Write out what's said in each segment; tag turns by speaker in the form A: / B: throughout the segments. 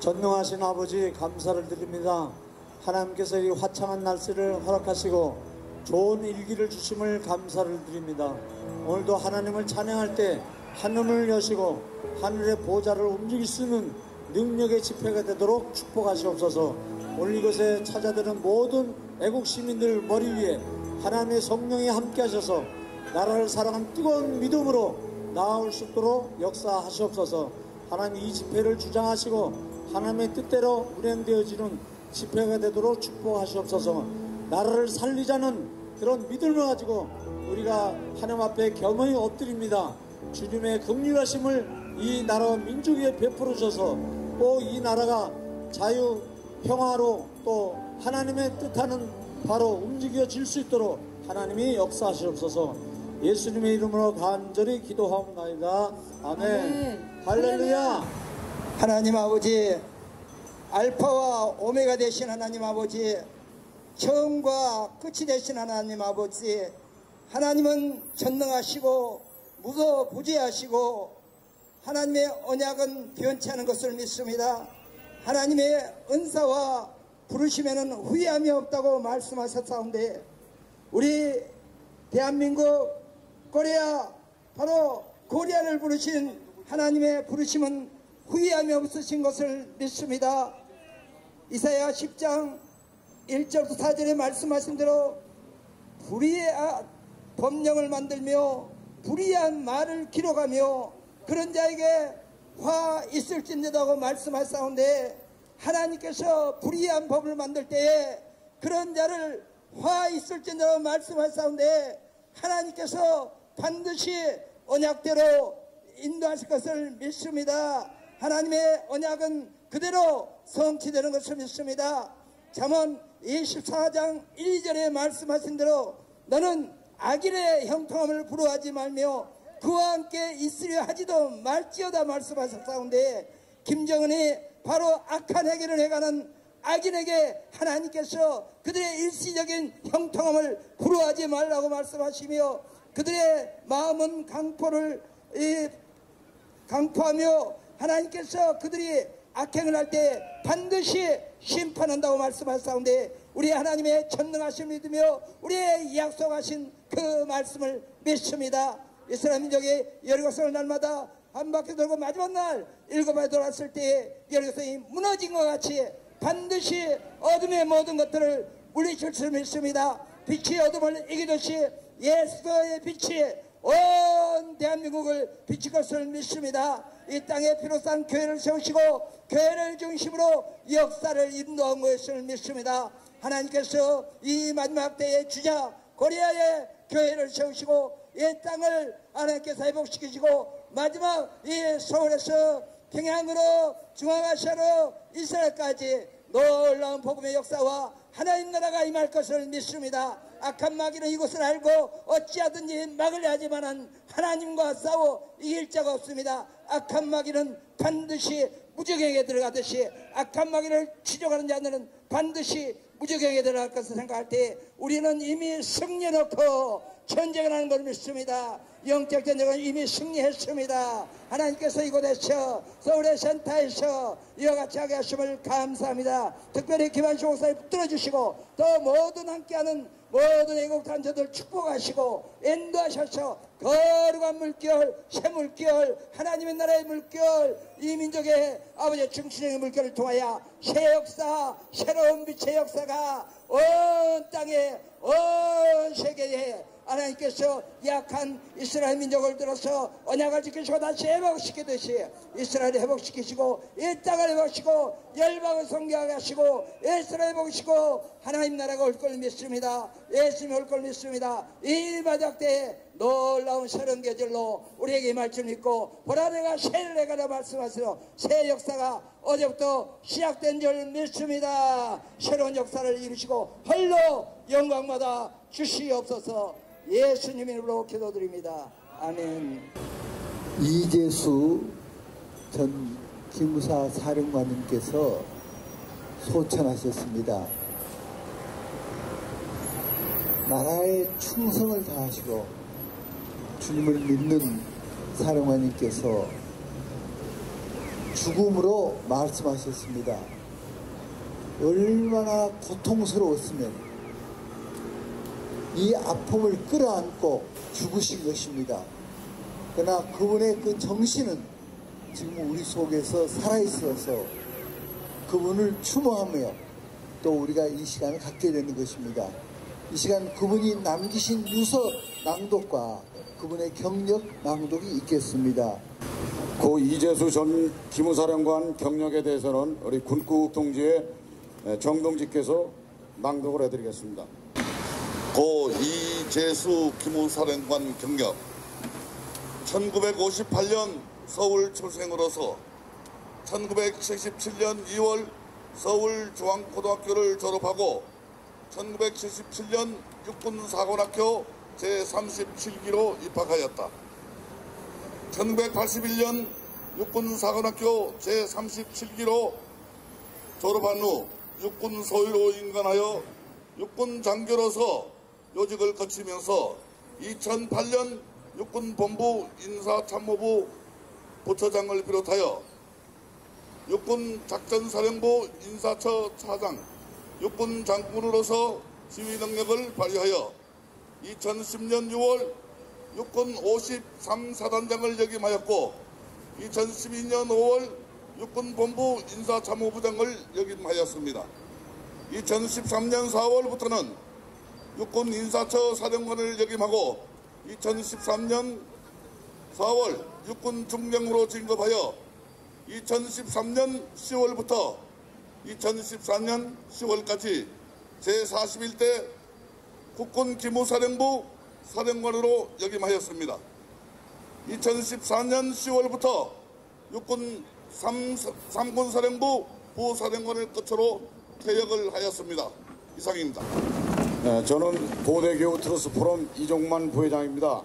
A: 전능하신 아버지 감사를 드립니다. 하나님께서 이 화창한 날씨를 허락하시고 좋은 일기를 주심을 감사를 드립니다. 오늘도 하나님을 찬양할 때 하늘을 여시고 하늘의 보좌를 움직일 수 있는 능력의 집회가 되도록 축복하시옵소서. 오늘 이곳에 찾아드는 모든 애국 시민들 머리 위에 하나님의 성령이 함께 하셔서 나라를 사랑하는 뜨거운 믿음으로 나아올 수 있도록 역사하시옵소서. 하나님 이 집회를 주장하시고 하나님의 뜻대로 운행되어지는 집회가 되도록 축복하시옵소서. 나라를 살리자는 그런 믿음을 가지고 우리가 하나님 앞에 겸허히 엎드립니다. 주님의 긍휼하심을 이 나라와 민족에 베풀어 주셔서 또 이 나라가 자유 평화로 또 하나님의 뜻하는 바로 움직여질 수 있도록 하나님이 역사하시옵소서. 예수님의 이름으로 간절히 기도하옵나이다. 아멘. 할렐루야.
B: 하나님 아버지, 알파와 오메가 되신 하나님 아버지, 처음과 끝이 되신 하나님 아버지, 하나님은 전능하시고 무소부재하시고 하나님의 언약은 변치 않은 것을 믿습니다. 하나님의 은사와 부르심에는 후회함이 없다고 말씀하셨사온데, 우리 대한민국 코리아, 바로 코리아를 부르신 하나님의 부르심은 후회함이 없으신 것을 믿습니다. 이사야 10장 1절부터 4절에 말씀하신 대로 불의한 법령을 만들며 불의한 말을 기록하며 그런 자에게 화 있을진다고 말씀하셨사온데, 하나님께서 불의한 법을 만들 때에 그런 자를 화 있을진다고 말씀하셨사온데, 하나님께서 반드시 언약대로 인도하실 것을 믿습니다. 하나님의 언약은 그대로 성취되는 것을 믿습니다. 잠언 24장 1절에 말씀하신 대로 너는 악인의 형통함을 부러워하지 말며 그와 함께 있으려 하지도 말지어다 말씀하셨사온데, 김정은이 바로 악한 행위를 해가는 악인에게 하나님께서 그들의 일시적인 형통함을 부러워하지 말라고 말씀하시며 그들의 마음은 강포하며 하나님께서 그들이 악행을 할 때 반드시 심판한다고 말씀하셨사온데, 우리 하나님의 전능하심을 믿으며 우리의 약속하신 그 말씀을 믿습니다. 이스라엘 민족이 여리고성을 날마다 한 바퀴 돌고 마지막 날 7번에 돌았을 때에 여리고성이 무너진 것 같이 반드시 어둠의 모든 것들을 물리칠 수 믿습니다. 빛이 어둠을 이기듯이 예수의 빛이 온 대한민국을 비칠 것을 믿습니다. 이 땅에 피로 싼 교회를 세우시고 교회를 중심으로 역사를 인도한 것을 믿습니다. 하나님께서 이 마지막 때의 주자 코리아의 교회를 세우시고 이 땅을 하나님께서 회복시키시고 마지막 이 서울에서 평양으로 중앙아시아로 이스라엘까지 놀라운 복음의 역사와 하나님 나라가 임할 것을 믿습니다. 악한 마귀는 이곳을 알고 어찌하든지 막으려 하지만은 하나님과 싸워 이길 자가 없습니다. 악한 마귀는 반드시 무적행에 들어가듯이 악한 마귀를 추적하는 자들은 반드시 무적행에 들어갈 것을 생각할 때 우리는 이미 승리해놓고 전쟁을 하는 걸 믿습니다. 영적 전쟁은 이미 승리했습니다. 하나님께서 이곳에서 서울의 센터에서 이와 같이 하게 하심을 감사합니다. 특별히 김한식 목사님 붙들어주시고 또 모든 함께하는 모든 애국 단체들 축복하시고 인도하셔서 거룩한 물결, 새물결, 하나님의 나라의 물결, 이 민족의 아버지의 중심의 물결을 통하여 새 역사, 새로운 빛의 역사가 온 땅에, 온 세계에 하나님께서 약한 이스라엘 민족을 들어서 언약을 지키시고 다시 회복시키듯이 이스라엘을 회복시키시고 이 땅을 회복시키고 열방을 성교하게 하시고 이스라엘 회복시키고 하나님 나라가 올 걸 믿습니다. 예수님이 올 걸 믿습니다. 이 마지막 때에 놀라운 새로운 계절로 우리에게 말씀 믿고 보라 내가 새를 내가라 말씀하시오. 새 역사가 어제부터 시작된 줄 믿습니다. 새로운 역사를 이루시고 홀로 영광마다 주시옵소서. 예수님 이름으로 기도드립니다. 아멘.
C: 이재수 전 기무사 사령관님께서 소천하셨습니다. 나라에 충성을 다하시고 주님을 믿는 사령관님께서 죽음으로 말씀하셨습니다. 얼마나 고통스러웠으면 이 아픔을 끌어안고 죽으신 것입니다. 그러나 그분의 그 정신은 지금 우리 속에서 살아있어서 그분을 추모하며 또 우리가 이 시간을 갖게 되는 것입니다. 이 시간 그분이 남기신 유서 낭독과 그분의 경력 낭독이 있겠습니다.
D: 고 이재수 전 기무사령관 경력에 대해서는 우리 군국 동지의 정동지께서 낭독을 해드리겠습니다.
E: 고 이재수 기무사령관 경력 1958년 서울 출생으로서 1977년 2월 서울중앙고등학교를 졸업하고 1977년 육군사관학교 제37기로 입학하였다. 1981년 육군사관학교 제37기로 졸업한 후 육군소위로 임관하여 육군장교로서 요직을 거치면서 2008년 육군본부 인사참모부 부처장을 비롯하여 육군작전사령부 인사처 차장, 육군장군으로서 지휘 능력을 발휘하여 2010년 6월 육군 53사단장을 역임하였고 2012년 5월 육군본부 인사참모부장을 역임하였습니다. 2013년 4월부터는 육군 인사처 사령관을 역임하고 2013년 4월 육군 중령으로 진급하여 2013년 10월부터 2014년 10월까지 제41대 국군 기무사령부 사령관으로 역임하였습니다. 2014년 10월부터 육군 3군 사령부 부사령관을 끝으로 퇴역을 하였습니다. 이상입니다.
D: 네, 저는 고대교우 트러스 포럼 이종만 부회장입니다.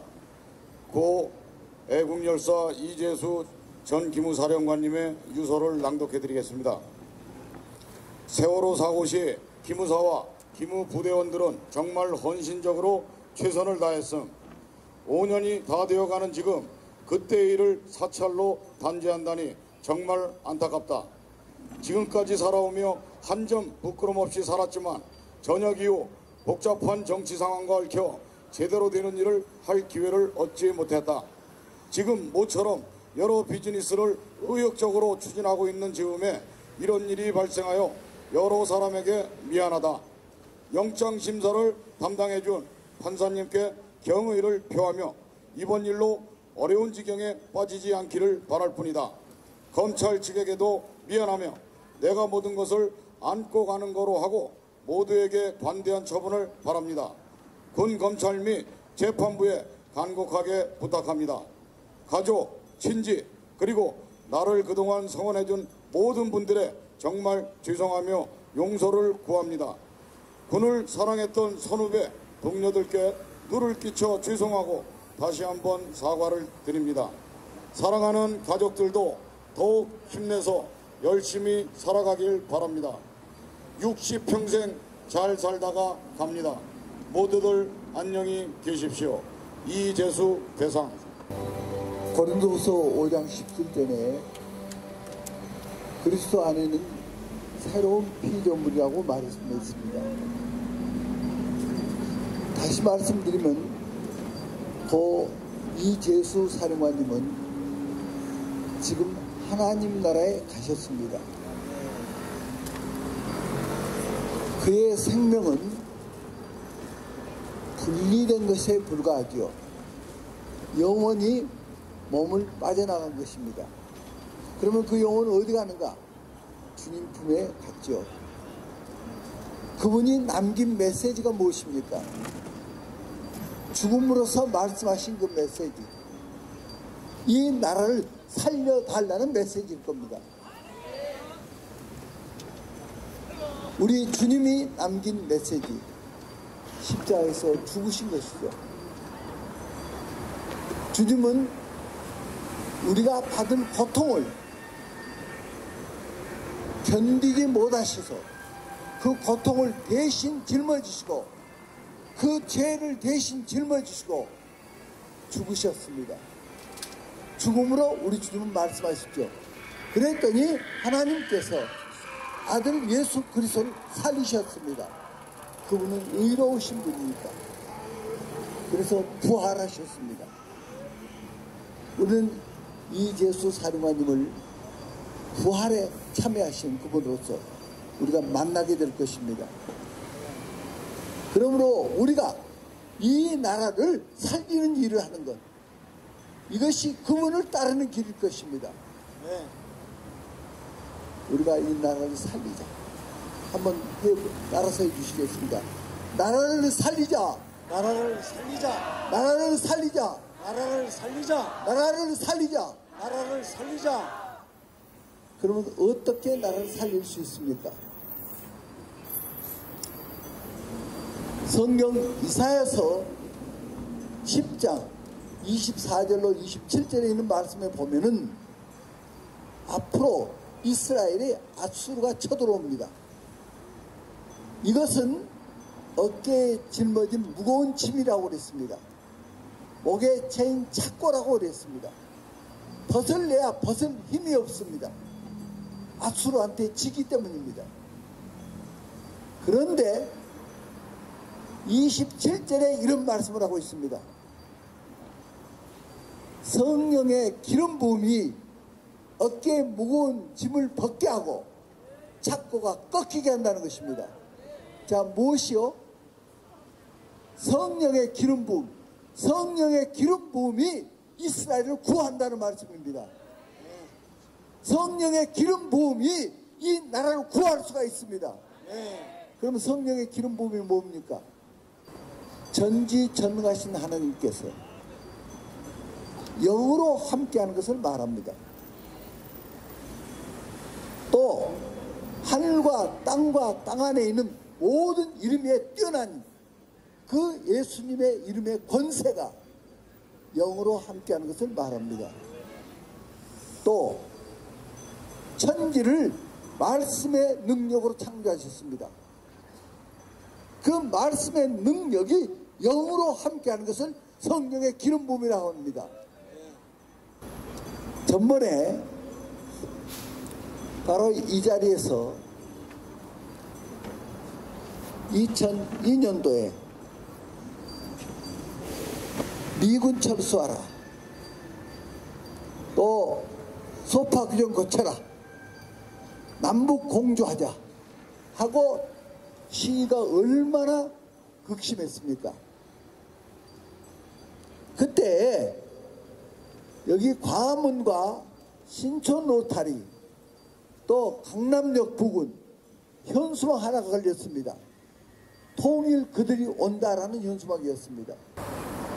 D: 고 애국열사 이재수 전 기무사령관님의 유서를 낭독해드리겠습니다. 세월호 사고 시 기무사와 기무부대원들은 정말 헌신적으로 최선을 다했음. 5년이 다 되어가는 지금 그때의 일을 사찰로 단죄한다니 정말 안타깝다. 지금까지 살아오며 한 점 부끄럼 없이 살았지만 전역 이후 복잡한 정치 상황과 얽혀 제대로 되는 일을 할 기회를 얻지 못했다. 지금 모처럼 여러 비즈니스를 의욕적으로 추진하고 있는 즈음에 이런 일이 발생하여 여러 사람에게 미안하다. 영장심사를 담당해준 판사님께 경의를 표하며 이번 일로 어려운 지경에 빠지지 않기를 바랄 뿐이다. 검찰 측에게도 미안하며 내가 모든 것을 안고 가는 거로 하고 모두에게 관대한 처분을 바랍니다. 군 검찰 및 재판부에 간곡하게 부탁합니다. 가족, 친지, 그리고 나를 그동안 성원해준 모든 분들의 정말 죄송하며 용서를 구합니다. 군을 사랑했던 선후배, 동료들께 누를 끼쳐 죄송하고 다시 한번 사과를 드립니다. 사랑하는 가족들도 더욱 힘내서 열심히 살아가길 바랍니다. 60평생 잘 살다가 갑니다. 모두들 안녕히 계십시오. 이재수 대상.
C: 고린도후서 5장 17절에 그리스도 안에는 새로운 피조물이라고 말씀했습니다. 다시 말씀드리면 고 이재수 사령관님은 지금 하나님 나라에 가셨습니다. 그의 생명은 분리된 것에 불과하지요. 영원히 몸을 빠져나간 것입니다. 그러면 그 영혼은 어디 가는가? 주님 품에 갔죠. 그분이 남긴 메시지가 무엇입니까? 죽음으로써 말씀하신 그 메시지, 이 나라를 살려달라는 메시지일 겁니다. 우리 주님이 남긴 메시지, 십자가에서 죽으신 것이죠. 주님은 우리가 받은 고통을 견디지 못하셔서 그 고통을 대신 짊어지시고 그 죄를 대신 짊어지시고 죽으셨습니다. 죽음으로 우리 주님은 말씀하셨죠. 그랬더니 하나님께서 아들 예수 그리스도를 살리셨습니다. 그분은 의로우신 분이니까. 그래서 부활하셨습니다. 우리는 이재수 사령관님을 부활에 참여하신 그분으로서 우리가 만나게 될 것입니다. 그러므로 우리가 이 나라를 살리는 일을 하는 것, 이것이 그분을 따르는 길일 것입니다.
A: 네.
C: 우리가 이 나라를 살리자. 한번 따라서 해주시겠습니다. 나라를 살리자.
A: 나라를 살리자.
C: 나라를 살리자.
A: 나라를 살리자.
C: 나라를 살리자.
A: 나라를 살리자.
C: 그러면 어떻게 나라를 살릴 수 있습니까? 성경 이사야서 10장 24절로 27절에 있는 말씀에 보면은 앞으로 이스라엘의 아수르가 쳐들어옵니다. 이것은 어깨에 짊어진 무거운 짐이라고 그랬습니다. 목에 채인 착고라고 그랬습니다. 벗을래야 벗을 힘이 없습니다. 아수르한테 지기 때문입니다. 그런데 27절에 이런 말씀을 하고 있습니다. 성령의 기름 부음이 어깨에 무거운 짐을 벗게 하고 착고가 꺾이게 한다는 것입니다. 자, 무엇이요? 성령의 기름 부음. 성령의 기름 부음이 이스라엘을 구한다는 말씀입니다. 성령의 기름 부음이 이 나라를 구할 수가 있습니다. 그러면 성령의 기름 부음이 뭡니까? 전지전능하신 하나님께서 영으로 함께하는 것을 말합니다. 또 하늘과 땅 안에 있는 모든 이름에 뛰어난 그 예수님의 이름의 권세가 영으로 함께하는 것을 말합니다. 또 천지를 말씀의 능력으로 창조하셨습니다. 그 말씀의 능력이 영으로 함께하는 것을 성령의 기름 부음이라고 합니다. 전번에 바로 이 자리에서 2002년도에 미군 철수하라, 또 소파 규정 고쳐라, 남북 공조하자 하고 시위가 얼마나 극심했습니까? 그때 여기 광화문과 신촌 로타리, 또 강남역 부근 현수막 하나가 걸렸습니다. 통일 그들이 온다라는 현수막이었습니다.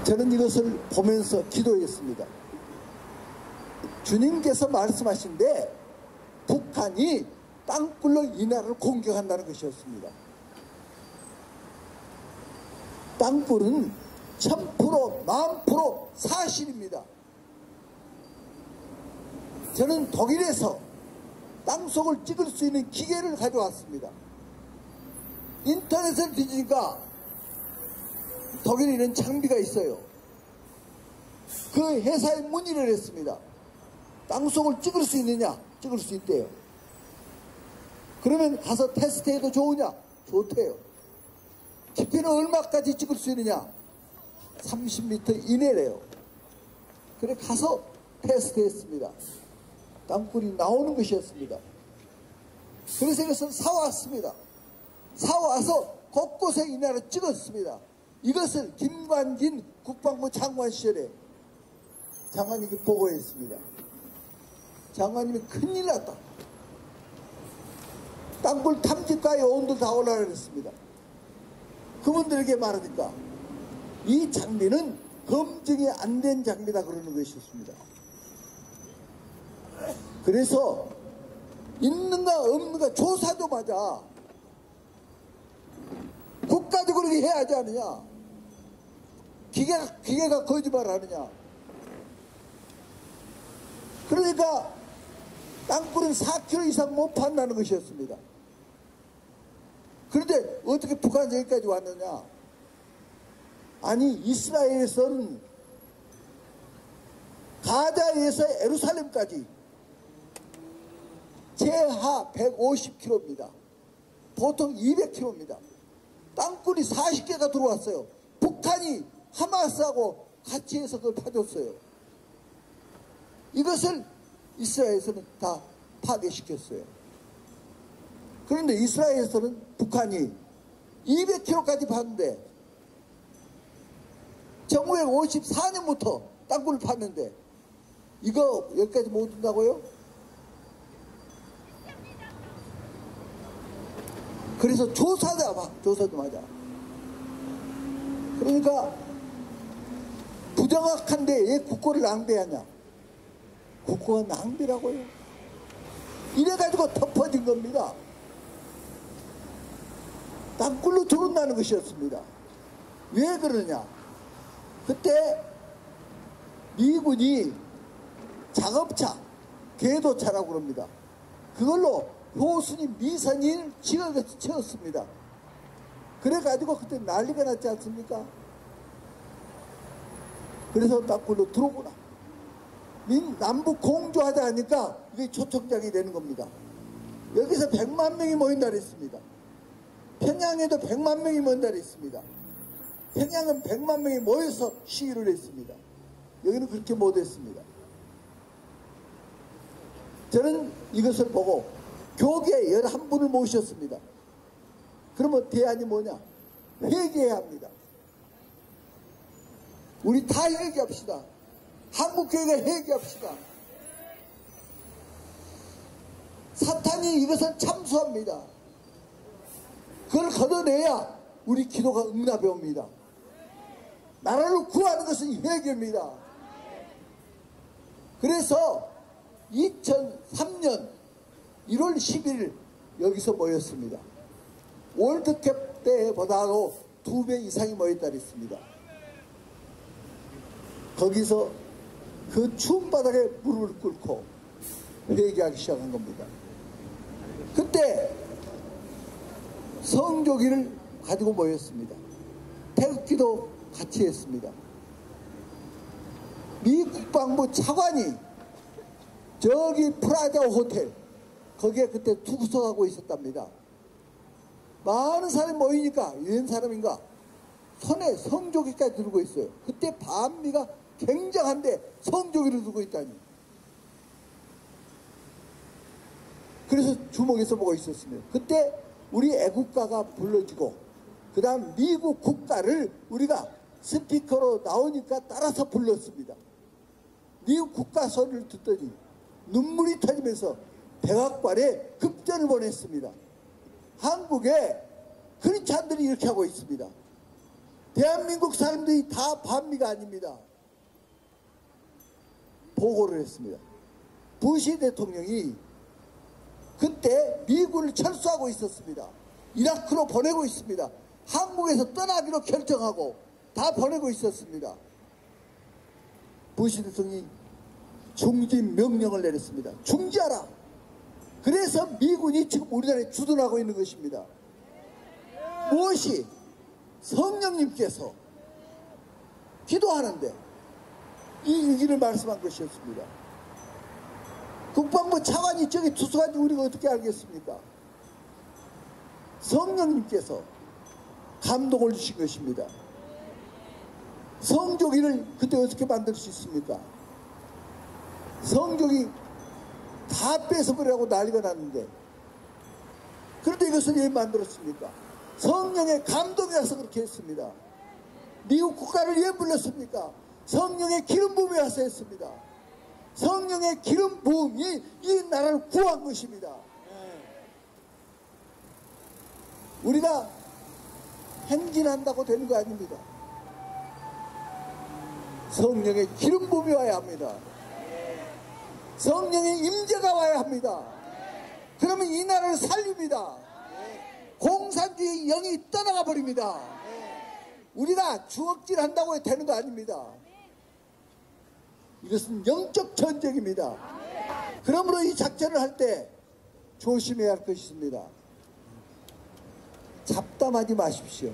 C: 저는 이것을 보면서 기도했습니다. 주님께서 말씀하신데 북한이 땅굴로 이 나라를 공격한다는 것이었습니다. 땅굴은 1000%, 10,000% 사실입니다. 저는 독일에서 땅속을 찍을 수 있는 기계를 가져왔습니다. 인터넷을 뒤지니까 독일에 이런 장비가 있어요. 그 회사에 문의를 했습니다. 땅속을 찍을 수 있느냐? 찍을 수 있대요. 그러면 가서 테스트해도 좋으냐? 좋대요. 깊이는 얼마까지 찍을 수 있느냐? 30m 이내래요. 그래 가서 테스트했습니다. 땅굴이 나오는 것이었습니다. 그래서 이것을 사왔습니다. 사와서 곳곳에 이 나라를 찍었습니다. 이것을 김관진 국방부 장관 시절에 장관님이 보고했습니다. 장관님이 큰일 났다. 땅굴 탐지가의 온도 다 올라가라 그랬습니다. 그분들에게 말하니까 이 장비는 검증이 안 된 장비다 그러는 것이었습니다. 그래서 있는가 없는가 조사도 맞아. 국가적으로 해야 하지 않느냐. 기계가 거짓말을 하느냐. 그러니까 땅굴은 4km 이상 못 판다는 것이었습니다. 그런데 어떻게 북한에서 여기까지 왔느냐. 아니 이스라엘에서는 가자에서 예루살렘까지 제하 150km입니다. 보통 200km입니다. 땅굴이 40개가 들어왔어요. 북한이 하마스하고 같이 해서 그걸 파줬어요. 이것을 이스라엘에서는 다 파괴시켰어요. 그런데 이스라엘에서는 북한이 200km까지 파는데 1954년부터 땅굴을 팠는데 이거 여기까지 못 온다고요? 그래서 조사도 하자. 그러니까 부정확한데 왜 국고를 낭비하냐? 국고가 낭비라고요? 이래가지고 덮어진 겁니다. 땅굴로 들어온다는 것이었습니다. 왜 그러냐? 그때 미군이 작업차, 궤도차라고 그럽니다. 그걸로 효순이 미선인을 채웠습니다. 그래가지고 그때 난리가 났지 않습니까? 그래서 땅굴로 들어오구나. 남북 공조하자 하니까 이게 초청장이 되는 겁니다. 여기서 100만 명이 모인다 그랬습니다. 평양에도 100만 명이 모인다 그랬습니다. 평양은 100만 명이 모여서 시위를 했습니다. 여기는 그렇게 못했습니다. 저는 이것을 보고 교계 11분을 모셨습니다. 그러면 대안이 뭐냐? 회개해야 합니다. 우리 다 회개합시다. 한국교회가 회개합시다. 사탄이 이것을 참수합니다. 그걸 걷어내야 우리 기도가 응답이 옵니다. 나라를 구하는 것은 회개입니다. 그래서 2003년 1월 10일 여기서 모였습니다. 월드컵 때보다도 2배 이상이 모였다 그랬습니다. 거기서 그 추운 바닥에 무릎을 꿇고 회개하기 시작한 겁니다. 그때 성조기를 가지고 모였습니다. 태극기도 같이 했습니다. 미 국방부 차관이 저기 프라자 호텔 거기에 그때 투구석하고 있었답니다. 많은 사람이 모이니까 웬 사람인가 손에 성조기까지 들고 있어요. 그때 반미가 굉장한데 성조기를 들고 있다니. 그래서 주목해서 보고 있었습니다. 그때 우리 애국가가 불러지고 그 다음 미국 국가를 우리가 스피커로 나오니까 따라서 불렀습니다. 미국 국가 소리를 듣더니 눈물이 터지면서 백악관에 급전을 보냈습니다. 한국에 크리스찬들이 이렇게 하고 있습니다. 대한민국 사람들이 다 반미가 아닙니다. 보고를 했습니다. 부시 대통령이 그때 미군을 철수하고 있었습니다. 이라크로 보내고 있습니다. 한국에서 떠나기로 결정하고 다 보내고 있었습니다. 부시 대통령이 중지 명령을 내렸습니다. 중지하라. 그래서 미군이 지금 우리나라에 주둔하고 있는 것입니다. 무엇이? 성령님께서 기도하는데 이 얘기를 말씀한 것이었습니다. 국방부 차관이 저기 투숙한지 우리가 어떻게 알겠습니까? 성령님께서 감동을 주신 것입니다. 성조기를 그때 어떻게 만들 수 있습니까? 성조기 다 뺏어버리라고 난리가 났는데 그런데 이것을 왜 만들었습니까? 성령의 감동이 와서 그렇게 했습니다. 미국 국가를 왜 불렀습니까? 성령의 기름 부음이 와서 했습니다. 성령의 기름 부음이 이 나라를 구한 것입니다. 우리가 행진한다고 되는 거 아닙니다. 성령의 기름 부음이 와야 합니다. 성령의 임재가 와야 합니다. 그러면 이 나라를 살립니다. 공산주의 영이 떠나가 버립니다. 우리가 주먹질 한다고 되는 거 아닙니다. 이것은 영적 전쟁입니다. 그러므로 이 작전을 할 때 조심해야 할 것이 있습니다. 잡담하지 마십시오.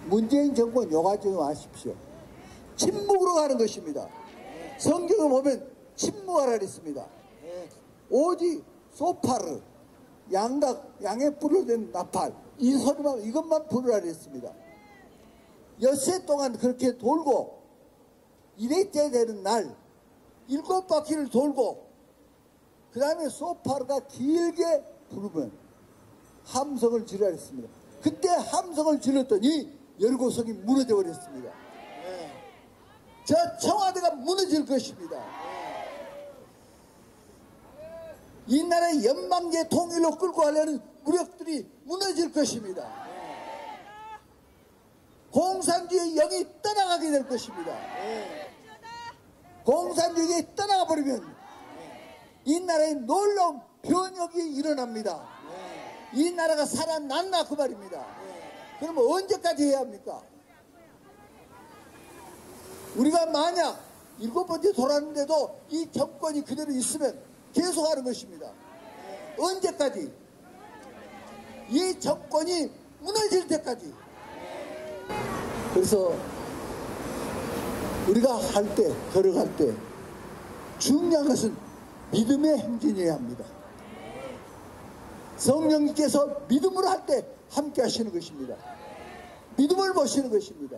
C: 문재인 정권 욕하지 마십시오. 침묵으로 가는 것입니다. 성경을 보면 침묵하라 그랬습니다. 오직 소파르, 양의 뿔로 된 나팔, 이 소리만, 이것만 부르라 했습니다. 엿새 동안 그렇게 돌고 1회째 되는 날 7바퀴를 돌고 그 다음에 소파르가 길게 부르면 함성을 지르라 했습니다. 그때 함성을 질렀더니 여리고성이 무너져 버렸습니다. 저 청와대가 무너질 것입니다. 이 나라의 연방제 통일로 끌고 가려는 무력들이 무너질 것입니다. 공산주의 영이 떠나가게 될 것입니다. 공산주의가 떠나가 버리면 이 나라에 놀라운 변혁이 일어납니다. 이 나라가 살아난다 그 말입니다. 그러면 언제까지 해야 합니까? 우리가 만약 7번째 돌았는데도 이 정권이 그대로 있으면 계속하는 것입니다. 언제까지? 이 정권이 무너질 때까지. 그래서 우리가 할 때, 걸어갈 때 중요한 것은 믿음의 행진이어야 합니다. 성령님께서 믿음으로 할 때 함께 하시는 것입니다. 믿음을 보시는 것입니다.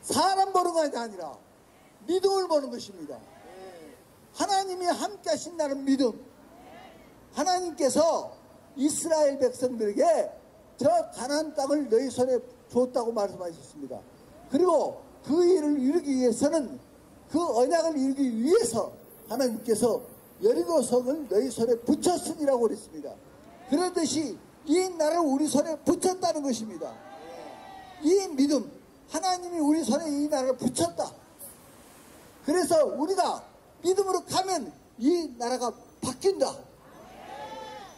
C: 사람 보는 것이 아니라 믿음을 보는 것입니다. 하나님이 함께 하신다는 믿음. 하나님께서 이스라엘 백성들에게 저 가나안 땅을 너희 손에 줬다고 말씀하셨습니다. 그리고 그 일을 이루기 위해서는, 그 언약을 이루기 위해서 하나님께서 여리고성을 너희 손에 붙였으니라고 그랬습니다. 그러듯이 이 나라를 우리 손에 붙였다는 것입니다. 이 믿음, 하나님이 우리 손에 이 나라를 붙였다. 그래서 우리가 믿음으로 가면 이 나라가 바뀐다.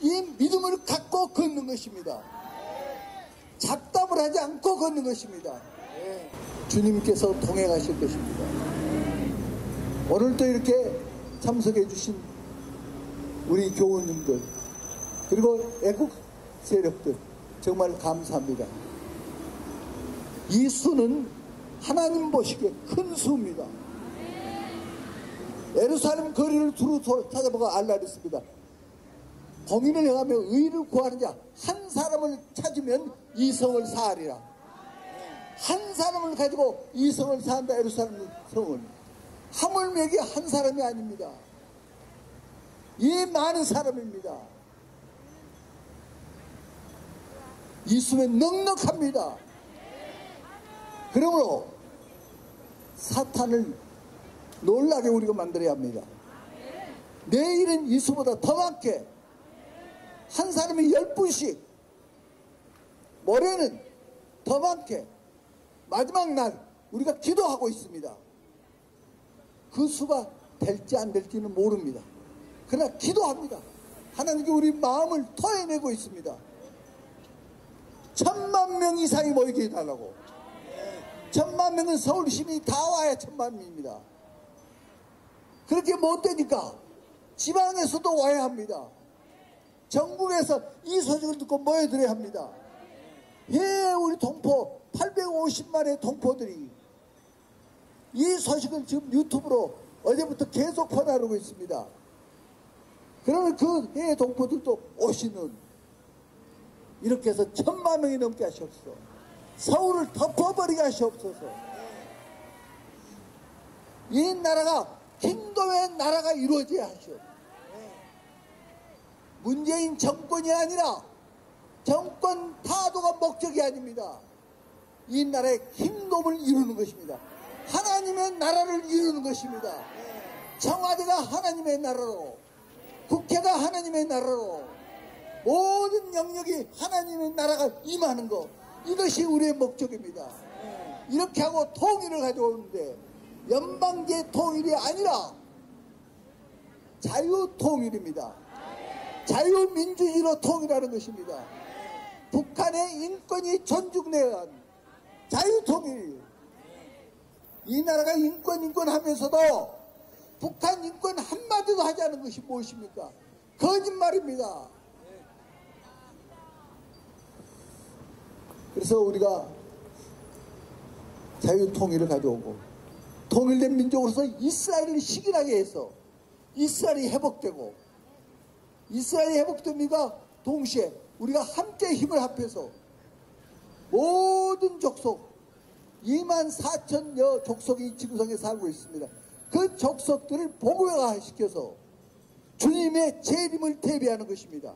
C: 이 믿음을 갖고 걷는 것입니다. 잡담을 하지 않고 걷는 것입니다. 주님께서 통행하실 것입니다. 오늘도 이렇게 참석해 주신 우리 교우님들, 그리고 애국 세력들 정말 감사합니다. 이 수는 하나님 보시기에 큰 수입니다. 예루살렘 거리를 두루 찾아보고 알라 그랬습니다. 공인을 행하며 의를 구하는 자 한 사람을 찾으면 이 성을 사하리라. 한 사람을 가지고 이 성을 사한다. 예루살렘 성을 하물며 이게 한 사람이 아닙니다. 이 많은 사람입니다. 이 수는 넉넉합니다. 그러므로 사탄을 놀라게 우리가 만들어야 합니다. 내일은 이 수보다 더 많게, 한 사람이 10분씩, 모레는 더 많게, 마지막 날 우리가 기도하고 있습니다. 그 수가 될지 안 될지는 모릅니다. 그러나 기도합니다. 하나님께 우리 마음을 토해내고 있습니다. 10,000명 이상이 모이게 해달라고. 10,000명은 서울 시민이 다 와야 10,000명입니다. 그렇게 못 되니까 지방에서도 와야 합니다. 전국에서 이 소식을 듣고 모여들어야 합니다. 예, 우리 동포 850만의 동포들이 이 소식을 지금 유튜브로 어제부터 계속 퍼나르고 있습니다. 그러면 그 예, 동포들도 오시는, 이렇게 해서 10,000,000명이 넘게 하시옵소서. 서울을 덮어버리게 하시옵소서. 이 나라가 킹덤의 나라가 이루어져야 하시오. 문재인 정권이 아니라 정권 타도가 목적이 아닙니다. 이 나라의 킹덤을 이루는 것입니다. 하나님의 나라를 이루는 것입니다. 청와대가 하나님의 나라로, 국회가 하나님의 나라로, 모든 영역이 하나님의 나라가 임하는 것, 이것이 우리의 목적입니다. 이렇게 하고 통일을 가져오는데 연방제 통일이 아니라 자유통일입니다. 자유민주주의로 통일하는 것입니다. 북한의 인권이 존중되는 자유통일. 이 나라가 인권 하면서도 북한 인권 한마디도 하지 않은 것이 무엇입니까? 거짓말입니다. 그래서 우리가 자유통일을 가져오고 통일된 민족으로서 이스라엘을 식인하게 해서 이스라엘이 회복되고 이스라엘이 회복됩니다. 동시에 우리가 함께 힘을 합해서 모든 족속 24,000여 족속이 지구상에 살고 있습니다. 그 족속들을 복음화시켜서 주님의 재림을 대비하는 것입니다.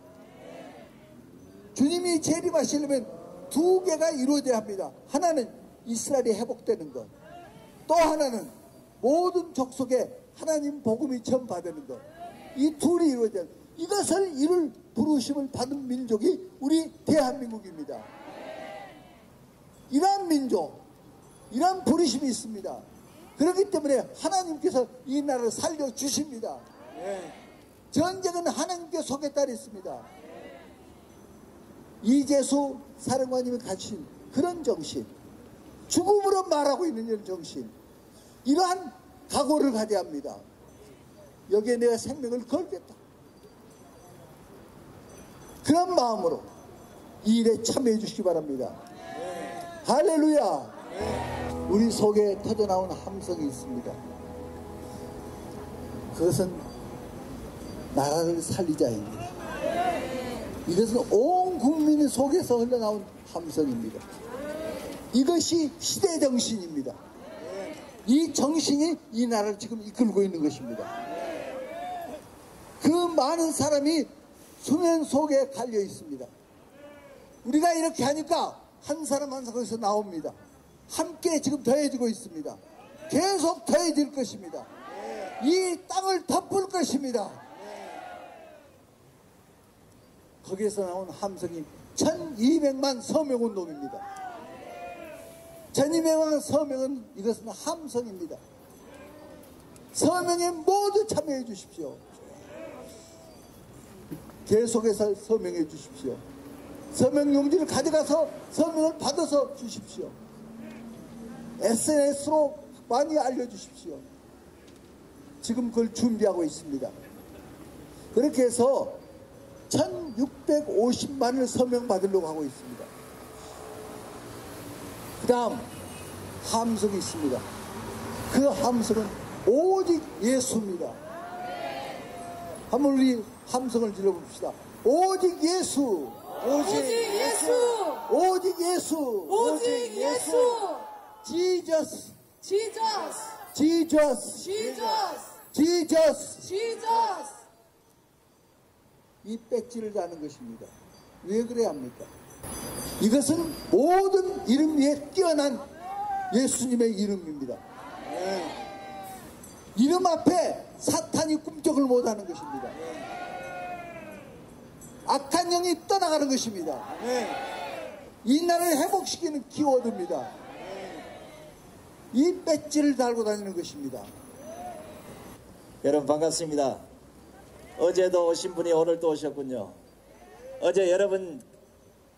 C: 주님이 재림하시려면 두 개가 이루어져야 합니다. 하나는 이스라엘이 회복되는 것, 또 하나는 모든 족속에 하나님 복음이 전파되는 것. 이 둘이 이루어져야 합니다. 이것을 이룰 부르심을 받은 민족이 우리 대한민국입니다. 이러한 민족, 이러한 부르심이 있습니다. 그렇기 때문에 하나님께서 이 나라를 살려주십니다. 전쟁은 하나님께 속에 따라 있습니다. 이재수 사령관님이 가진 그런 정신, 죽음으로 말하고 있는 이런 정신, 이러한 각오를 가져야 합니다. 여기에 내가 생명을 걸겠다. 그런 마음으로 이 일에 참여해 주시기 바랍니다. 할렐루야. 우리 속에 터져나온 함성이 있습니다. 그것은 나라를 살리자입니다. 이것은 온 국민 속에서 흘러나온 함성입니다. 이것이 시대 정신입니다. 이 정신이 이 나라를 지금 이끌고 있는 것입니다. 그 많은 사람이 수면 속에 갈려 있습니다. 우리가 이렇게 하니까 한 사람 한 사람 거기서 나옵니다. 함께 지금 더해지고 있습니다. 계속 더해질 것입니다. 이 땅을 덮을 것입니다. 거기에서 나온 함성이 1200만 서명운동입니다. 1200만 서명은 이것은 함성입니다. 서명에 모두 참여해 주십시오. 계속해서 서명해 주십시오. 서명 용지를 가져가서 서명을 받아서 주십시오. SNS로 많이 알려주십시오. 지금 그걸 준비하고 있습니다. 그렇게 해서 1650만을 서명 받으려고 하고 있습니다. 그 다음 함성이 있습니다. 그 함성은 오직 예수입니다. 한번 우리 함성을 질러봅시다. 오직 예수,
F: 오직 예수,
C: 오직 예수,
F: 오직 예수.
C: Jesus,
F: Jesus,
C: Jesus,
F: Jesus,
C: Jesus.
F: Jesus.
C: 이 배지를 다는 것입니다. 왜 그래야 합니까? 이것은 모든 이름 위에 뛰어난 예수님의 이름입니다. 이름 앞에 사탄이 꿈쩍을 못하는 것입니다. 악한 영이 떠나가는 것입니다. 이 나라를 회복시키는 키워드입니다. 이 배지를 달고 다니는 것입니다.
G: 여러분 반갑습니다. 어제도 오신 분이 오늘 또 오셨군요. 어제 여러분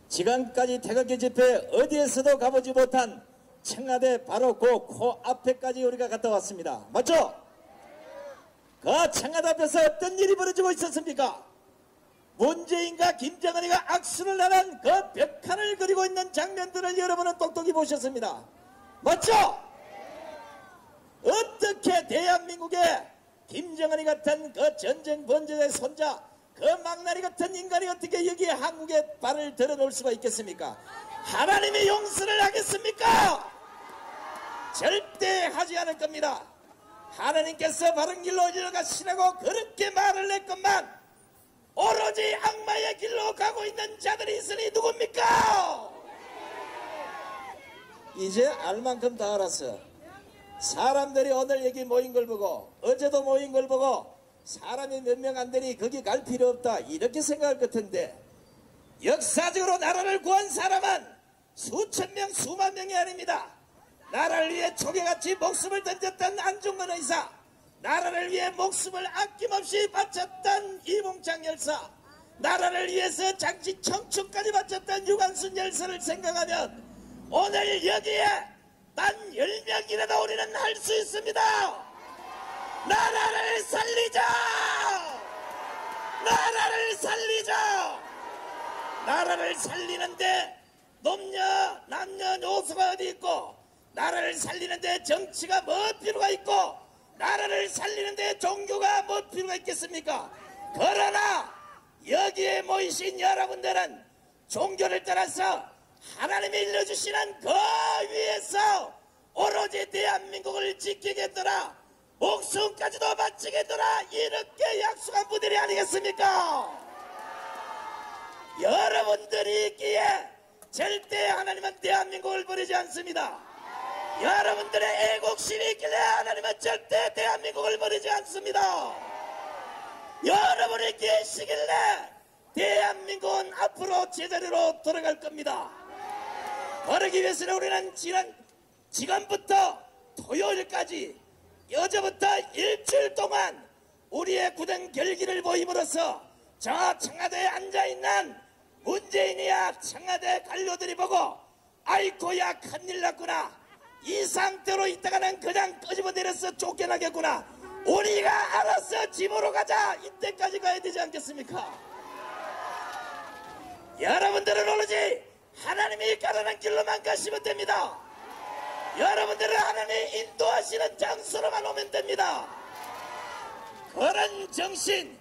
G: 지금까지 태극기 집회 어디에서도 가보지 못한 청와대 바로 그 코앞에까지 우리가 갔다 왔습니다. 맞죠? 그 청와대 앞에서 어떤 일이 벌어지고 있었습니까? 문재인과 김정은이가 악수를 하는 그 벽화를 그리고 있는 장면들을 여러분은 똑똑히 보셨습니다. 맞죠? 어떻게 대한민국에 김정은이 같은 그 전쟁 번제의 손자, 그 망나니 같은 인간이 어떻게 여기에 한국에 발을 들어놓을 수가 있겠습니까? 하나님이 용서를 하겠습니까? 절대 하지 않을 겁니다. 하나님께서 바른 길로 이어가시라고 그렇게 말을 했건만 오로지 악마의 길로 가고 있는 자들이 있으니 누굽니까? 이제 알 만큼 다 알았어. 사람들이 오늘 여기 모인 걸 보고 어제도 모인 걸 보고 사람이 몇 명 안 되니 거기 갈 필요 없다 이렇게 생각할 것 같은데, 역사적으로 나라를 구한 사람은 수천 명 수만 명이 아닙니다. 나라를 위해 초계같이 목숨을 던졌던 안중근 의사, 나라를 위해 목숨을 아낌없이 바쳤던 이봉창 열사, 나라를 위해서 장시 청춘까지 바쳤던 유관순 열사를 생각하면 오늘 여기에 단 10명이라도 우리는 할 수 있습니다. 나라를 살리자! 나라를 살리자! 나라를 살리는데 높냐 남냐 요소가 어디 있고, 나라를 살리는데 정치가 뭐 필요가 있고, 나라를 살리는데 종교가 뭐 필요가 있겠습니까? 그러나 여기에 모이신 여러분들은 종교를 떠나서 하나님이 일러주시는 그 위에서 오로지 대한민국을 지키겠더라, 목숨까지도 바치겠더라, 이렇게 약속한 분들이 아니겠습니까? 여러분들이 있기에 절대 하나님은 대한민국을 버리지 않습니다. 여러분들의 애국심이 있길래 하나님은 절대 대한민국을 버리지 않습니다. 여러분이 계시길래 대한민국은 앞으로 제자리로 돌아갈 겁니다. 그러기 위해서는 우리는 지금부터 토요일까지 어제부터 일주일 동안 우리의 굳은 결기를 보임으로써 저 청와대에 앉아있는 문재인이야 청와대 관료들이 보고 아이고야 큰일 났구나, 이 상태로 있다가는 그냥 끄집어 내려서 쫓겨나겠구나, 우리가 알아서 집으로 가자, 이때까지 가야 되지 않겠습니까? 여러분들은 오로지 하나님이 가라는 길로만 가시면 됩니다. 여러분들은 하나님이 인도하시는 장소로만 오면 됩니다. 그런 정신,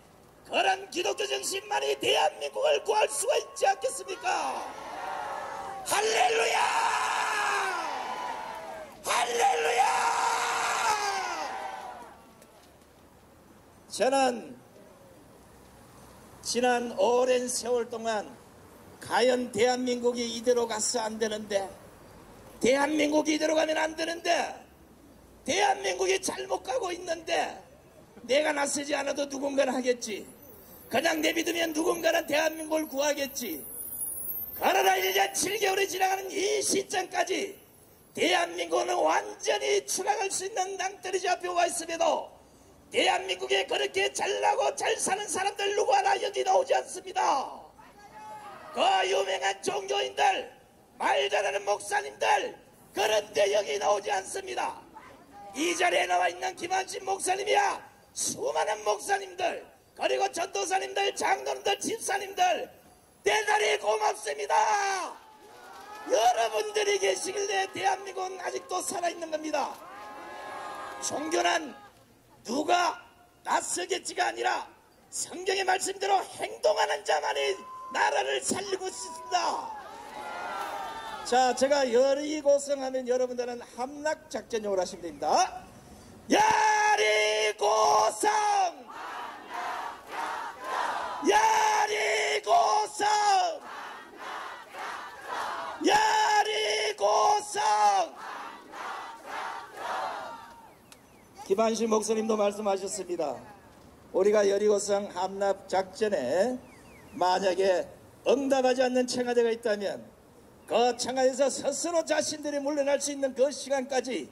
G: 그런 기독교 정신만이 대한민국을 구할 수가 있지 않겠습니까? 할렐루야! 할렐루야! 저는 지난 오랜 세월 동안 과연 대한민국이 이대로 가서 안 되는데, 대한민국이 이대로 가면 안 되는데, 대한민국이 잘못 가고 있는데 내가 나서지 않아도 누군가는 하겠지, 그냥 내비두면 누군가는 대한민국을 구하겠지. 그러나 이제 7개월이 지나가는 이 시점까지 대한민국은 완전히 추락할 수 있는 낭떠러지 앞에 와 있음에도 대한민국에 그렇게 잘나고 잘 사는 사람들 누구 하나 여기 나오지 않습니다. 그 유명한 종교인들, 말 잘하는 목사님들, 그런데 여기 나오지 않습니다. 이 자리에 나와 있는 김한신 목사님이야 수많은 목사님들, 그리고 전도사님들, 장로님들, 집사님들 대단히 고맙습니다. 여러분들이 계시길래 대한민국은 아직도 살아있는 겁니다. 종교는 누가 나서겠지가 아니라 성경의 말씀대로 행동하는 자만이 나라를 살리고 있습니다. 자, 제가 여리고성하면 여러분들은 함락작전용을 하시면 됩니다. 여리고성! 여리고성! 여리고성! 김한신 목사님도 말씀하셨습니다. 우리가 여리고성 함락작전에 만약에 응답하지 않는 청와대가 있다면 그 청와대에서 스스로 자신들이 물러날 수 있는 그 시간까지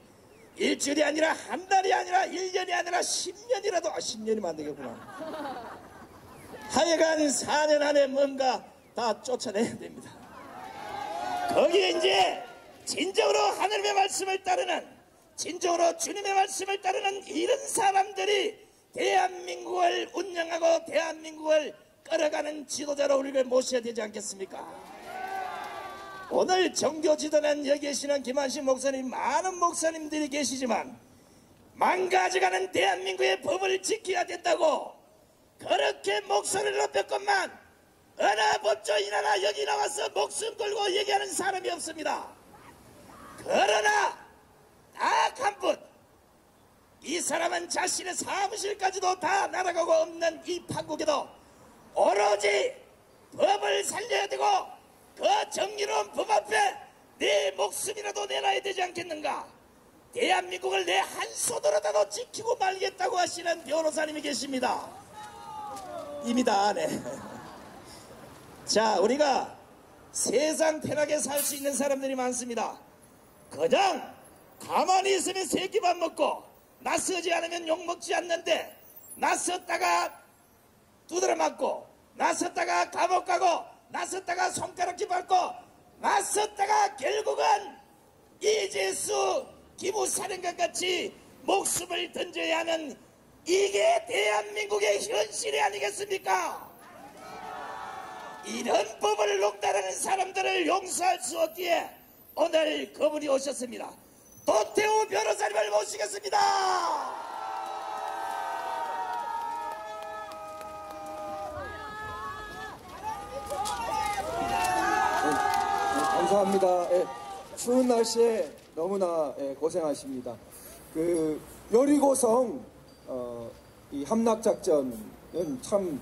G: 일주일이 아니라 한 달이 아니라 1년이 아니라 10년이라도 10년이면 안 되겠구나. 하여간 4년 안에 뭔가 다 쫓아내야 됩니다. 거기에 이제 진정으로 하나님의 말씀을 따르는, 진정으로 주님의 말씀을 따르는 이런 사람들이 대한민국을 운영하고 대한민국을 끌어가는 지도자로 우리를 모셔야 되지 않겠습니까? 오늘 종교 지도는 여기 계시는 김한신 목사님, 많은 목사님들이 계시지만 망가져가는 대한민국의 법을 지켜야 된다고 그렇게 목소리를 높였건만 어느 법조인하나 여기 나와서 목숨 걸고 얘기하는 사람이 없습니다. 그러나 딱 한 분, 이 사람은 자신의 사무실까지도 다 날아가고 없는 이 판국에도 오로지 법을 살려야 되고 그 정의로운 법 앞에 내 목숨이라도 내놔야 되지 않겠는가. 대한민국을 내 한 손으로라도 지키고 말겠다고 하시는 변호사님이 계십니다. 이미 다 아네. 자, 우리가 세상 편하게 살 수 있는 사람들이 많습니다. 그냥 가만히 있으면 새끼밥 먹고 나서지 않으면 욕먹지 않는데, 나섰다가 두드려 맞고, 나섰다가 감옥 가고, 나섰다가 손가락질 받고, 나섰다가 결국은 이재수 기무사령관 같이 목숨을 던져야 하는, 이게 대한민국의 현실이 아니겠습니까? 이런 법을 농단하는 사람들을 용서할 수 없기에 오늘 그분이 오셨습니다. 도태우 변호사님을 모시겠습니다.
H: 감사합니다. 예, 추운 날씨에 너무나 고생하십니다. 그 여리고성 이 함락작전은 참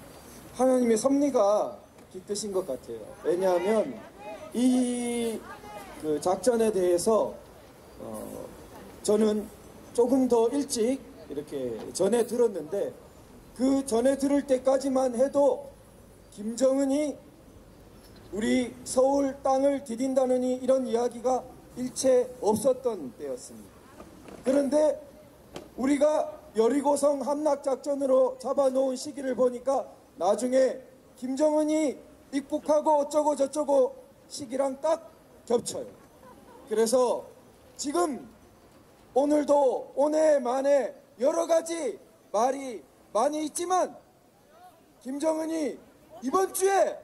H: 하나님의 섭리가 깃드신 것 같아요. 왜냐하면 이 그 작전에 대해서 저는 조금 더 일찍 이렇게 전해 들었는데, 그 전해 들을 때까지만 해도 김정은이 우리 서울 땅을 디딘다느니 이런 이야기가 일체 없었던 때였습니다. 그런데 우리가 여리고성 함락작전으로 잡아놓은 시기를 보니까 나중에 김정은이 입국하고 어쩌고 저쩌고 시기랑 딱 겹쳐요. 그래서 지금 오늘도 오늘 만에 여러 가지 말이 많이 있지만, 김정은이 이번 주에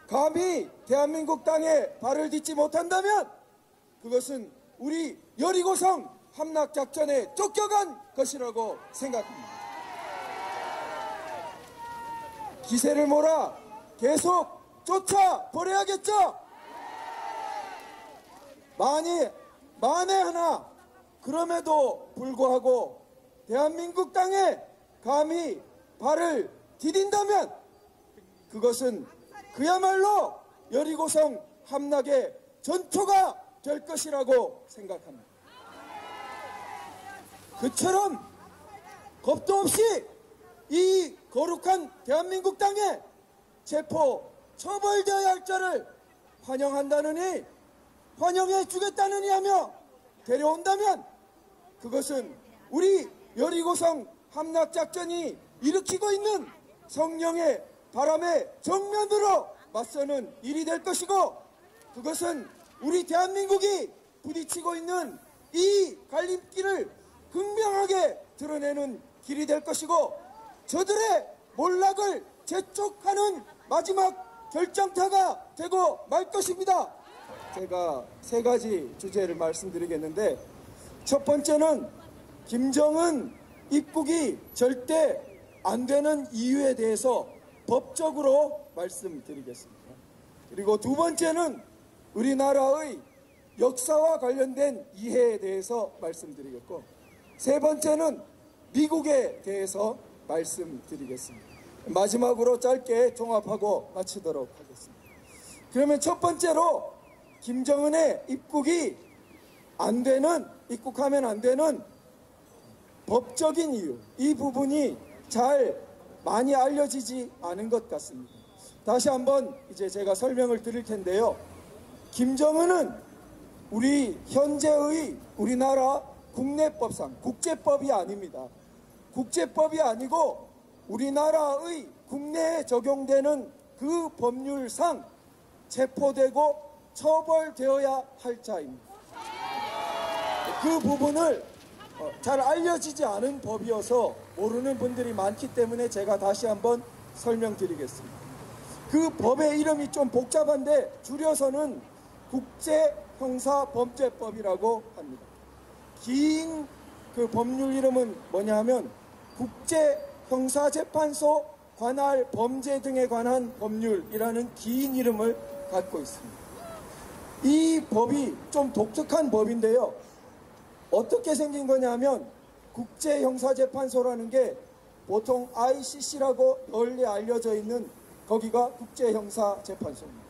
H: 감히 대한민국 땅에 발을 딛지 못한다면 그것은 우리 여리고성 함락작전에 쫓겨간 것이라고 생각합니다. 기세를 몰아 계속 쫓아버려야겠죠. 만에 하나 그럼에도 불구하고 대한민국 땅에 감히 발을 디딘다면 그것은 그야말로 여리고성 함락의 전초가 될 것이라고 생각합니다. 그처럼 겁도 없이 이 거룩한 대한민국 땅에 체포 처벌되어야 할 자를 환영한다느니, 환영해 주겠다느니 하며 데려온다면 그것은 우리 여리고성 함락작전이 일으키고 있는 성령의 바람에 정면으로 맞서는 일이 될 것이고, 그것은 우리 대한민국이 부딪히고 있는 이 갈림길을 극명하게 드러내는 길이 될 것이고, 저들의 몰락을 재촉하는 마지막 결정타가 되고 말 것입니다. 제가 세 가지 주제를 말씀드리겠는데, 첫 번째는 김정은 입국이 절대 안 되는 이유에 대해서 법적으로 말씀드리겠습니다. 그리고 두 번째는 우리나라의 역사와 관련된 이해에 대해서 말씀드리겠고, 세 번째는 미국에 대해서 말씀드리겠습니다. 마지막으로 짧게 종합하고 마치도록 하겠습니다. 그러면 첫 번째로 김정은의 입국하면 안 되는 법적인 이유, 이 부분이 잘 많이 알려지지 않은 것 같습니다. 다시 한번 이제 제가 설명을 드릴 텐데요. 김정은은 우리 현재의 우리나라 국내법상 국제법이 아닙니다. 국제법이 아니고 우리나라의 국내에 적용되는 그 법률상 체포되고 처벌되어야 할 자입니다. 그 부분을 잘 알려지지 않은 법이어서 모르는 분들이 많기 때문에 제가 다시 한번 설명드리겠습니다. 그 법의 이름이 좀 복잡한데 줄여서는 국제형사범죄법이라고 합니다. 긴 그 법률 이름은 뭐냐 하면 국제형사재판소 관할 범죄 등에 관한 법률이라는 긴 이름을 갖고 있습니다. 이 법이 좀 독특한 법인데요. 어떻게 생긴 거냐 하면 국제형사재판소라는 게 보통 ICC라고 널리 알려져 있는 거기가 국제형사재판소입니다.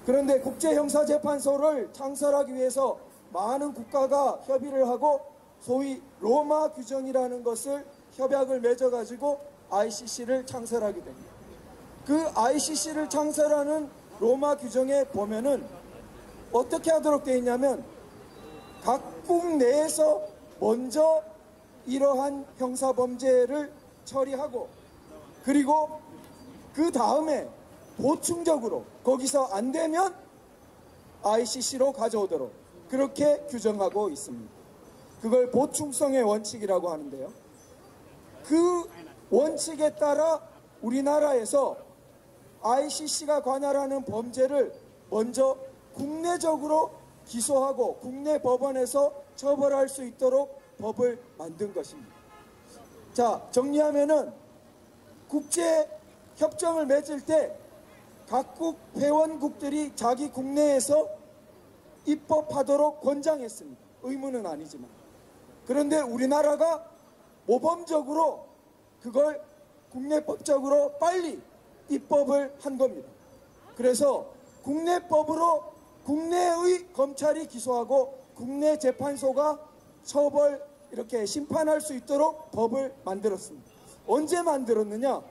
H: 그런데 국제형사재판소를 창설하기 위해서 많은 국가가 협의를 하고 소위 로마 규정이라는 것을 협약을 맺어가지고 ICC를 창설하게 됩니다. 그 ICC를 창설하는 로마 규정에 보면은 어떻게 하도록 되어 있냐면 각국 내에서 먼저 이러한 형사범죄를 처리하고, 그리고 그 다음에 보충적으로 거기서 안 되면 ICC로 가져오도록 그렇게 규정하고 있습니다. 그걸 보충성의 원칙이라고 하는데요. 그 원칙에 따라 우리나라에서 ICC가 관할하는 범죄를 먼저 국내적으로 기소하고 국내 법원에서 처벌할 수 있도록 법을 만든 것입니다. 자, 정리하면은 국제 협정을 맺을 때 각국 회원국들이 자기 국내에서 입법하도록 권장했습니다. 의무는 아니지만. 그런데 우리나라가 모범적으로 그걸 국내법적으로 빨리 입법을 한 겁니다. 그래서 국내법으로 국내의 검찰이 기소하고 국내 재판소가 처벌 이렇게 심판할 수 있도록 법을 만들었습니다. 언제 만들었느냐?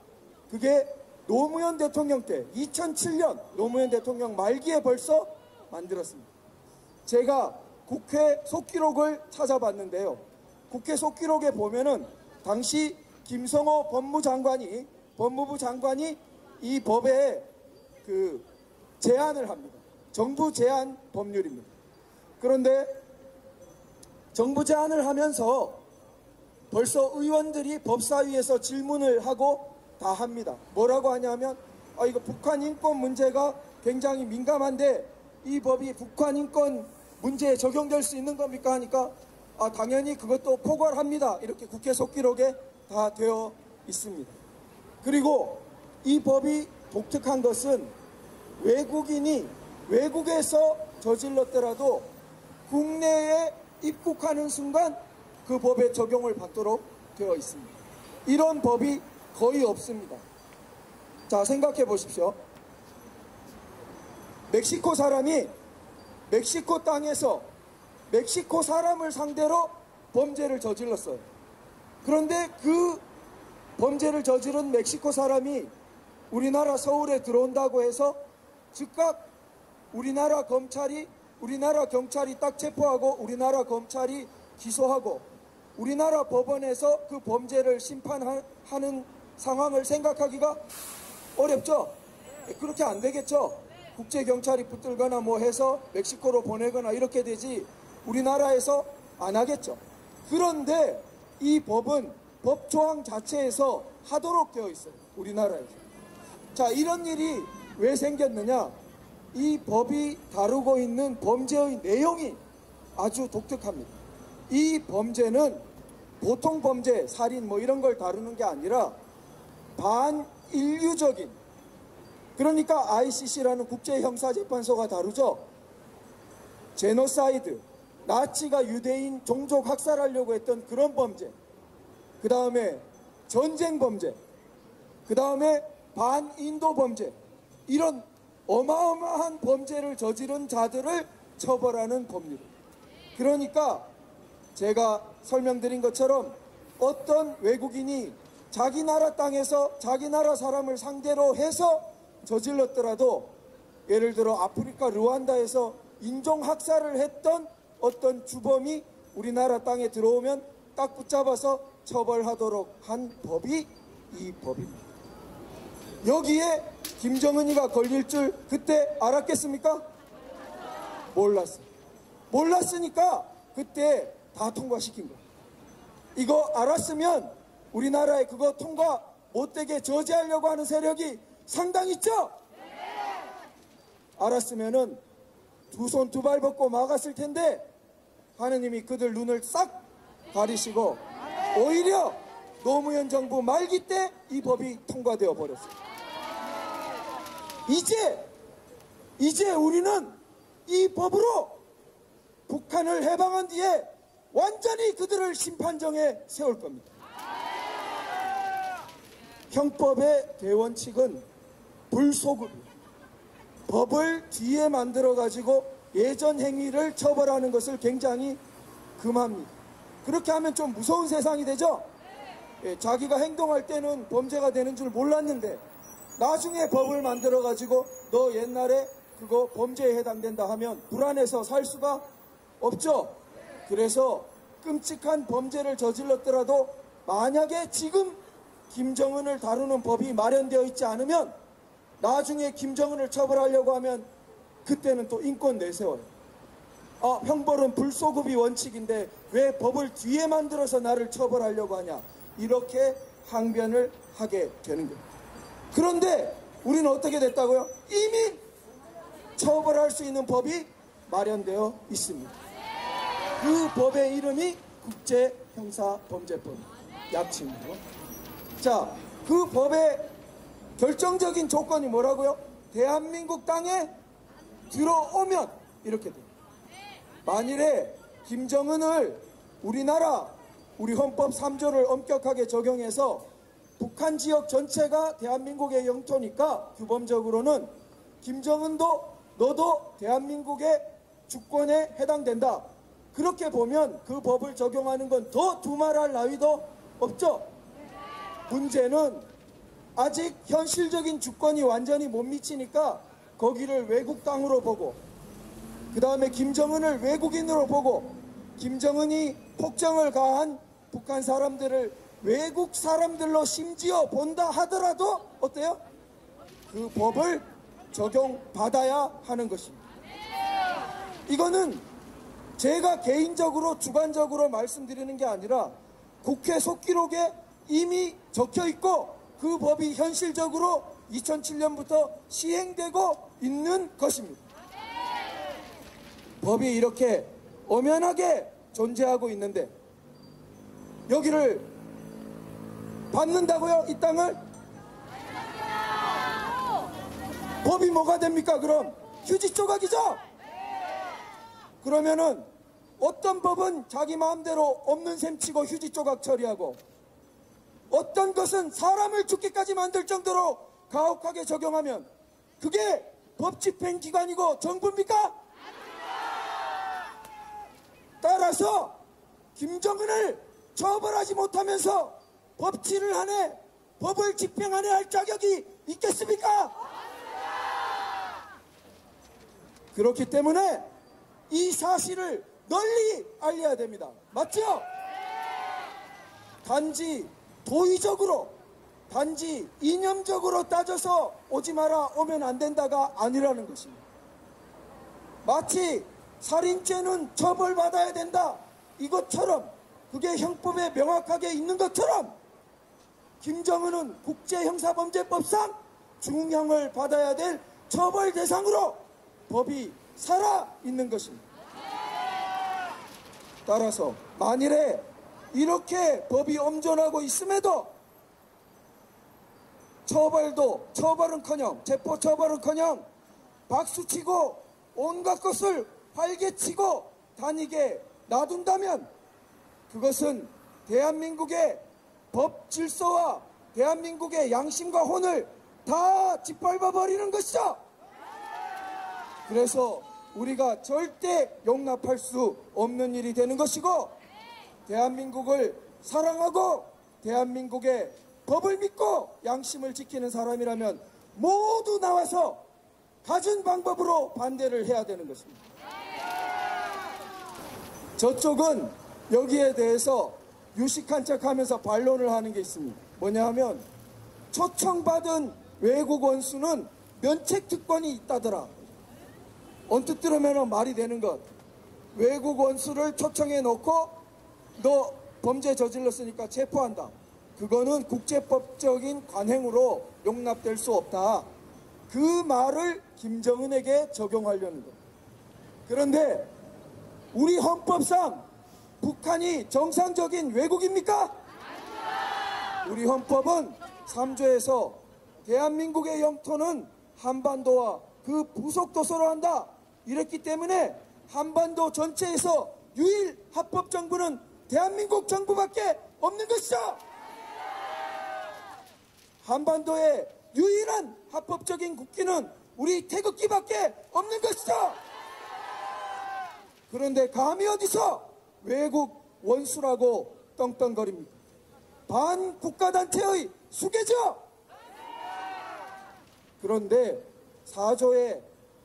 H: 그게 노무현 대통령 때 2007년 노무현 대통령 말기에 벌써 만들었습니다. 제가 국회 속기록을 찾아봤는데요. 국회 속기록에 보면은 당시 김성호 법무부 장관이 이 법에 그 제안을 합니다. 정부 제안 법률입니다. 그런데 정부 제안을 하면서 벌써 의원들이 법사위에서 질문을 하고 다 합니다. 뭐라고 하냐면 이거 북한 인권 문제가 굉장히 민감한데 이 법이 북한 인권 문제에 적용될 수 있는 겁니까? 하니까 당연히 그것도 포괄합니다. 이렇게 국회 속기록에 다 되어 있습니다. 그리고 이 법이 독특한 것은 외국인이 외국에서 저질렀더라도 국내에 입국하는 순간 그 법에 적용을 받도록 되어 있습니다. 이런 법이 거의 없습니다. 자, 생각해 보십시오. 멕시코 사람이 멕시코 땅에서 멕시코 사람을 상대로 범죄를 저질렀어요. 그런데 그 범죄를 저지른 멕시코 사람이 우리나라 서울에 들어온다고 해서 즉각 우리나라 경찰이 딱 체포하고 우리나라 검찰이 기소하고 우리나라 법원에서 그 범죄를 심판하는 상황을 생각하기가 어렵죠. 그렇게 안 되겠죠. 국제경찰이 붙들거나 뭐 해서 멕시코로 보내거나 이렇게 되지 우리나라에서 안 하겠죠. 그런데 이 법은 법조항 자체에서 하도록 되어 있어요. 우리나라에서. 자, 이런 일이 왜 생겼느냐? 이 법이 다루고 있는 범죄의 내용이 아주 독특합니다. 이 범죄는 보통 범죄, 살인 뭐 이런 걸 다루는 게 아니라 반인류적인, 그러니까 ICC라는 국제형사재판소가 다루죠. 제노사이드, 나치가 유대인 종족 학살하려고 했던 그런 범죄, 그 다음에 전쟁 범죄, 그 다음에 반인도 범죄, 이런 어마어마한 범죄를 저지른 자들을 처벌하는 법률. 그러니까 제가 설명드린 것처럼 어떤 외국인이 자기 나라 땅에서 자기 나라 사람을 상대로 해서 저질렀더라도, 예를 들어 아프리카 르완다에서 인종학살을 했던 어떤 주범이 우리나라 땅에 들어오면 딱 붙잡아서 처벌하도록 한 법이 이 법입니다. 여기에 김정은이가 걸릴 줄 그때 알았겠습니까? 몰랐어요. 몰랐으니까 그때 다 통과시킨 거예요. 이거 알았으면 우리나라에 그거 통과 못되게 저지하려고 하는 세력이 상당히 있죠? 알았으면은 두 손 두 발 벗고 막았을 텐데 하느님이 그들 눈을 싹 가리시고 오히려 노무현 정부 말기 때 이 법이 통과되어 버렸어요. 이제 우리는 이 법으로 북한을 해방한 뒤에 완전히 그들을 심판정에 세울 겁니다. 형법의 대원칙은 불소급이에요. 법을 뒤에 만들어 가지고 예전 행위를 처벌하는 것을 굉장히 금합니다. 그렇게 하면 좀 무서운 세상이 되죠. 자기가 행동할 때는 범죄가 되는 줄 몰랐는데 나중에 법을 만들어 가지고 너 옛날에 그거 범죄에 해당된다 하면 불안해서 살 수가 없죠. 그래서 끔찍한 범죄를 저질렀더라도 만약에 지금 김정은을 다루는 법이 마련되어 있지 않으면 나중에 김정은을 처벌하려고 하면 그때는 또 인권 내세워요. 형벌은 불소급이 원칙인데 왜 법을 뒤에 만들어서 나를 처벌하려고 하냐, 이렇게 항변을 하게 되는 거예요. 그런데 우리는 어떻게 됐다고요? 이미 처벌할 수 있는 법이 마련되어 있습니다. 그 법의 이름이 국제형사범죄법, 약칭으로. 자, 그 법의 결정적인 조건이 뭐라고요? 대한민국 땅에 들어오면 이렇게 돼요. 만일에 김정은을 우리 헌법 3조를 엄격하게 적용해서 북한 지역 전체가 대한민국의 영토니까 규범적으로는 김정은도 너도 대한민국의 주권에 해당된다. 그렇게 보면 그 법을 적용하는 건 더 두말할 나위도 없죠. 문제는 아직 현실적인 주권이 완전히 못 미치니까 거기를 외국 땅으로 보고, 그 다음에 김정은을 외국인으로 보고, 김정은이 폭정을 가한 북한 사람들을 외국 사람들로 심지어 본다 하더라도 어때요? 그 법을 적용받아야 하는 것입니다. 이거는 제가 개인적으로 주관적으로 말씀드리는 게 아니라 국회 속기록에 이미 적혀 있고 그 법이 현실적으로 2007년부터 시행되고 있는 것입니다. 법이 이렇게 엄연하게 존재하고 있는데 여기를 받는다고요? 이 땅을? 법이 뭐가 됩니까? 그럼 휴지 조각이죠? 그러면은 어떤 법은 자기 마음대로 없는 셈 치고 휴지 조각 처리하고, 어떤 것은 사람을 죽기까지 만들 정도로 가혹하게 적용하면 그게 법 집행기관이고 정부입니까? 따라서 김정은을 처벌하지 못하면서 법치를 하네, 법을 집행하네 할 자격이 있겠습니까? 그렇기 때문에 이 사실을 널리 알려야 됩니다. 맞죠? 단지 도의적으로, 단지 이념적으로 따져서 오지 마라, 오면 안 된다가 아니라는 것입니다. 마치 살인죄는 처벌받아야 된다 이것처럼, 그게 형법에 명확하게 있는 것처럼 김정은은 국제형사범죄법상 중형을 받아야 될 처벌 대상으로 법이 살아있는 것입니다. 따라서 만일에 이렇게 법이 엄존하고 있음에도 처벌은커녕 체포처벌은커녕 박수치고 온갖 것을 활개치고 다니게 놔둔다면 그것은 대한민국의 법 질서와 대한민국의 양심과 혼을 다 짓밟아버리는 것이죠. 그래서 우리가 절대 용납할 수 없는 일이 되는 것이고, 대한민국을 사랑하고 대한민국의 법을 믿고 양심을 지키는 사람이라면 모두 나와서 가진 방법으로 반대를 해야 되는 것입니다. 저쪽은 여기에 대해서 유식한 척하면서 반론을 하는 게 있습니다. 뭐냐 하면 초청받은 외국 원수는 면책특권이 있다더라. 언뜻 들으면 말이 되는 것. 외국 원수를 초청해 놓고 너 범죄 저질렀으니까 체포한다. 그거는 국제법적인 관행으로 용납될 수 없다. 그 말을 김정은에게 적용하려는 것. 그런데 우리 헌법상 북한이 정상적인 외국입니까? 우리 헌법은 3조에서 대한민국의 영토는 한반도와 그 부속도서로 한다. 이랬기 때문에 한반도 전체에서 유일 합법 정부는 대한민국 정부밖에 없는 것이죠. 한반도의 유일한 합법적인 국기는 우리 태극기밖에 없는 것이죠. 그런데 감히 어디서 외국 원수라고 떵떵거립니까? 반국가단체의 수괴죠. 그런데 4조의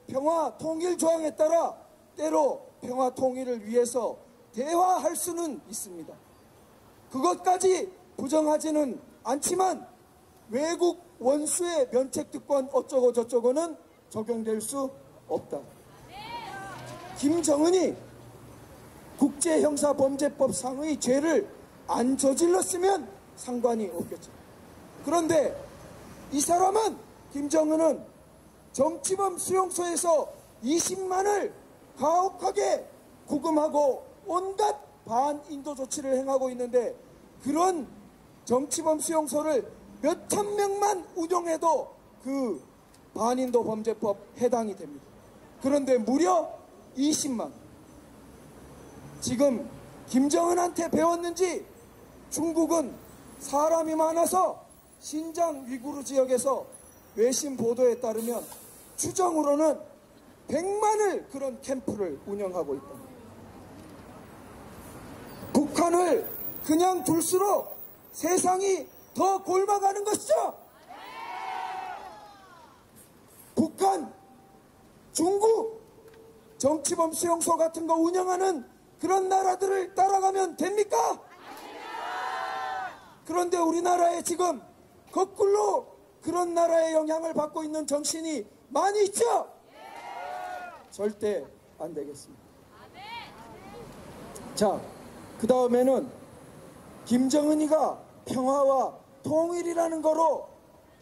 H: 평화 통일 조항에 따라 때로 평화 통일을 위해서 대화할 수는 있습니다. 그것까지 부정하지는 않지만 외국 원수의 면책특권 어쩌고 저쩌고는 적용될 수 없다. 김정은이 국제형사범죄법상의 죄를 안 저질렀으면 상관이 없겠죠. 그런데 이 사람은, 김정은은 정치범 수용소에서 20만을 가혹하게 구금하고 온갖 반인도 조치를 행하고 있는데, 그런 정치범 수용소를 몇천 명만 운영해도 그 반인도 범죄법 해당이 됩니다. 그런데 무려 20만, 지금 김정은한테 배웠는지 중국은 사람이 많아서 신장 위구르 지역에서 외신 보도에 따르면 추정으로는 100만을 그런 캠프를 운영하고 있다. 북한을 그냥 둘수록 세상이 더 골마가는 것이죠. 북한, 중국, 정치범 수용소 같은 거 운영하는 그런 나라들을 따라가면 됩니까? 그런데 우리나라에 지금 거꾸로 그런 나라의 영향을 받고 있는 정신이 많이 있죠? 절대 안 되겠습니다. 자, 그 다음에는 김정은이가 평화와 통일이라는 거로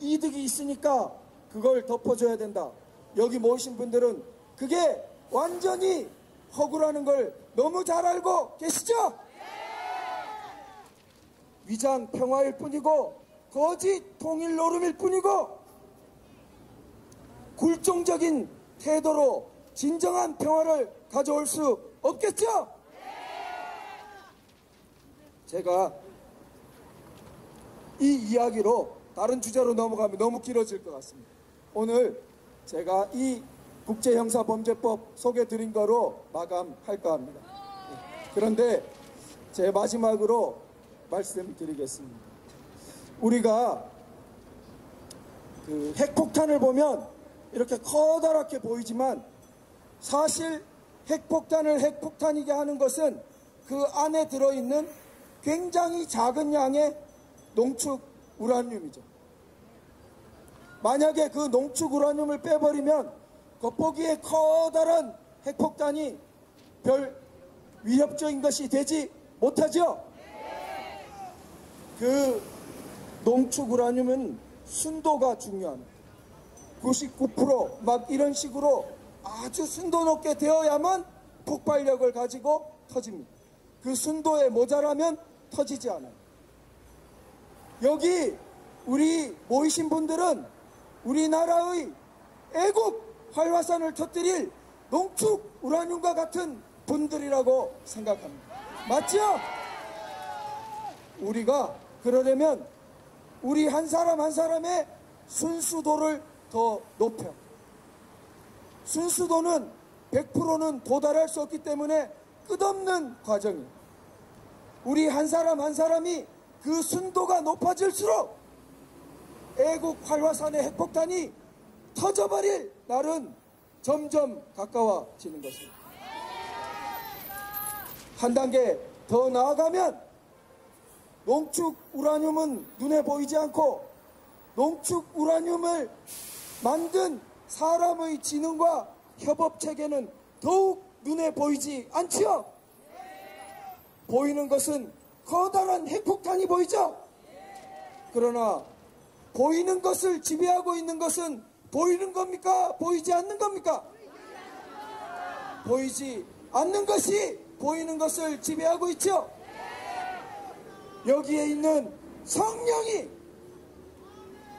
H: 이득이 있으니까 그걸 덮어줘야 된다. 여기 모이신 분들은 그게 완전히 허구라는 걸 너무 잘 알고 계시죠? 위장 평화일 뿐이고 거짓 통일 노름일 뿐이고 굴종적인 태도로 진정한 평화를 가져올 수 없겠죠? 제가 이 이야기로 다른 주제로 넘어가면 너무 길어질 것 같습니다. 오늘 제가 이 국제형사범죄법 소개드린 거로 마감할까 합니다. 그런데 제 마지막으로 말씀드리겠습니다. 우리가 그 핵폭탄을 보면 이렇게 커다랗게 보이지만 사실 핵폭탄을 핵폭탄이게 하는 것은 그 안에 들어있는 굉장히 작은 양의 농축 우라늄이죠. 만약에 그 농축 우라늄을 빼버리면 겉보기에 커다란 핵폭탄이 별 위협적인 것이 되지 못하죠. 그 농축 우라늄은 순도가 중요합니다. 99% 이런 식으로 아주 순도 높게 되어야만 폭발력을 가지고 터집니다. 그 순도에 모자라면 터지지 않아요. 여기 우리 모이신 분들은 우리나라의 애국 활화산을 터뜨릴 농축 우라늄과 같은 분들이라고 생각합니다. 맞죠? 우리가 그러려면 우리 한 사람 한 사람의 순수도를 더 높여. 순수도는 100%는 도달할 수 없기 때문에 끝없는 과정이에요. 우리 한 사람 한 사람이 그 순도가 높아질수록 애국 활화산의 핵폭탄이 터져버릴 날은 점점 가까워지는 것입니다. 한 단계 더 나아가면 농축 우라늄은 눈에 보이지 않고 농축 우라늄을 만든 사람의 지능과 협업 체계는 더욱 눈에 보이지 않지요? 보이는 것은 커다란 핵폭탄이 보이죠? 그러나 보이는 것을 지배하고 있는 것은 보이는 겁니까? 보이지 않는 겁니까? 보이지 않는 것이 보이는 것을 지배하고 있죠? 여기에 있는 성령이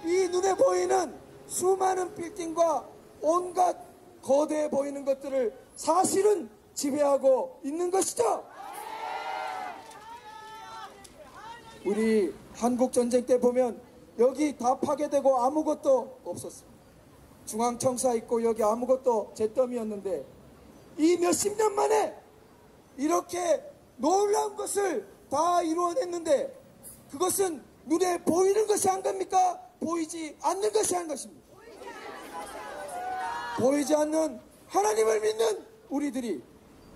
H: 이 눈에 보이는 수많은 빌딩과 온갖 거대해 보이는 것들을 사실은 지배하고 있는 것이죠. 우리 한국전쟁 때 보면 여기 다 파괴되고 아무것도 없었습니다. 중앙청사 있고 여기 아무것도 잿더미였는데 이 몇십 년 만에 이렇게 놀라운 것을 다 이루어냈는데 그것은 눈에 보이는 것이 한 겁니까? 보이지 않는 것이 한 것입니다. 보이지 않는 하나님을 믿는 우리들이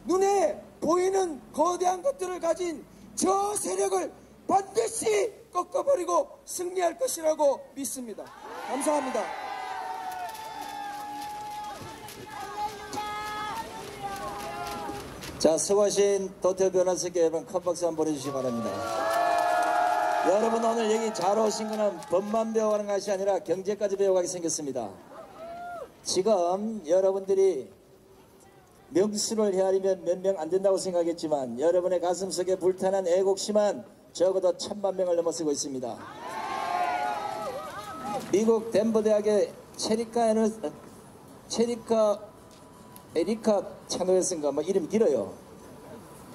H: 눈에 보이는 거대한 것들을 가진 저 세력을 반드시 꺾어버리고 승리할 것이라고 믿습니다. 감사합니다.
G: 자, 수고하신 도태우 변호사께 여러분 큰 박수 한번 보내주시기 바랍니다. 여러분 오늘 여기 잘 오신 거는 법만 배워가는 것이 아니라 경제까지 배워가게 생겼습니다. 지금 여러분들이 명수를 헤아리면 몇 명 안 된다고 생각했지만 여러분의 가슴속에 불타는 애국심은 적어도 1000만 명을 넘어서고 있습니다. 미국 덴버 대학의 에리카 차노에슨가 뭐 이름 길어요.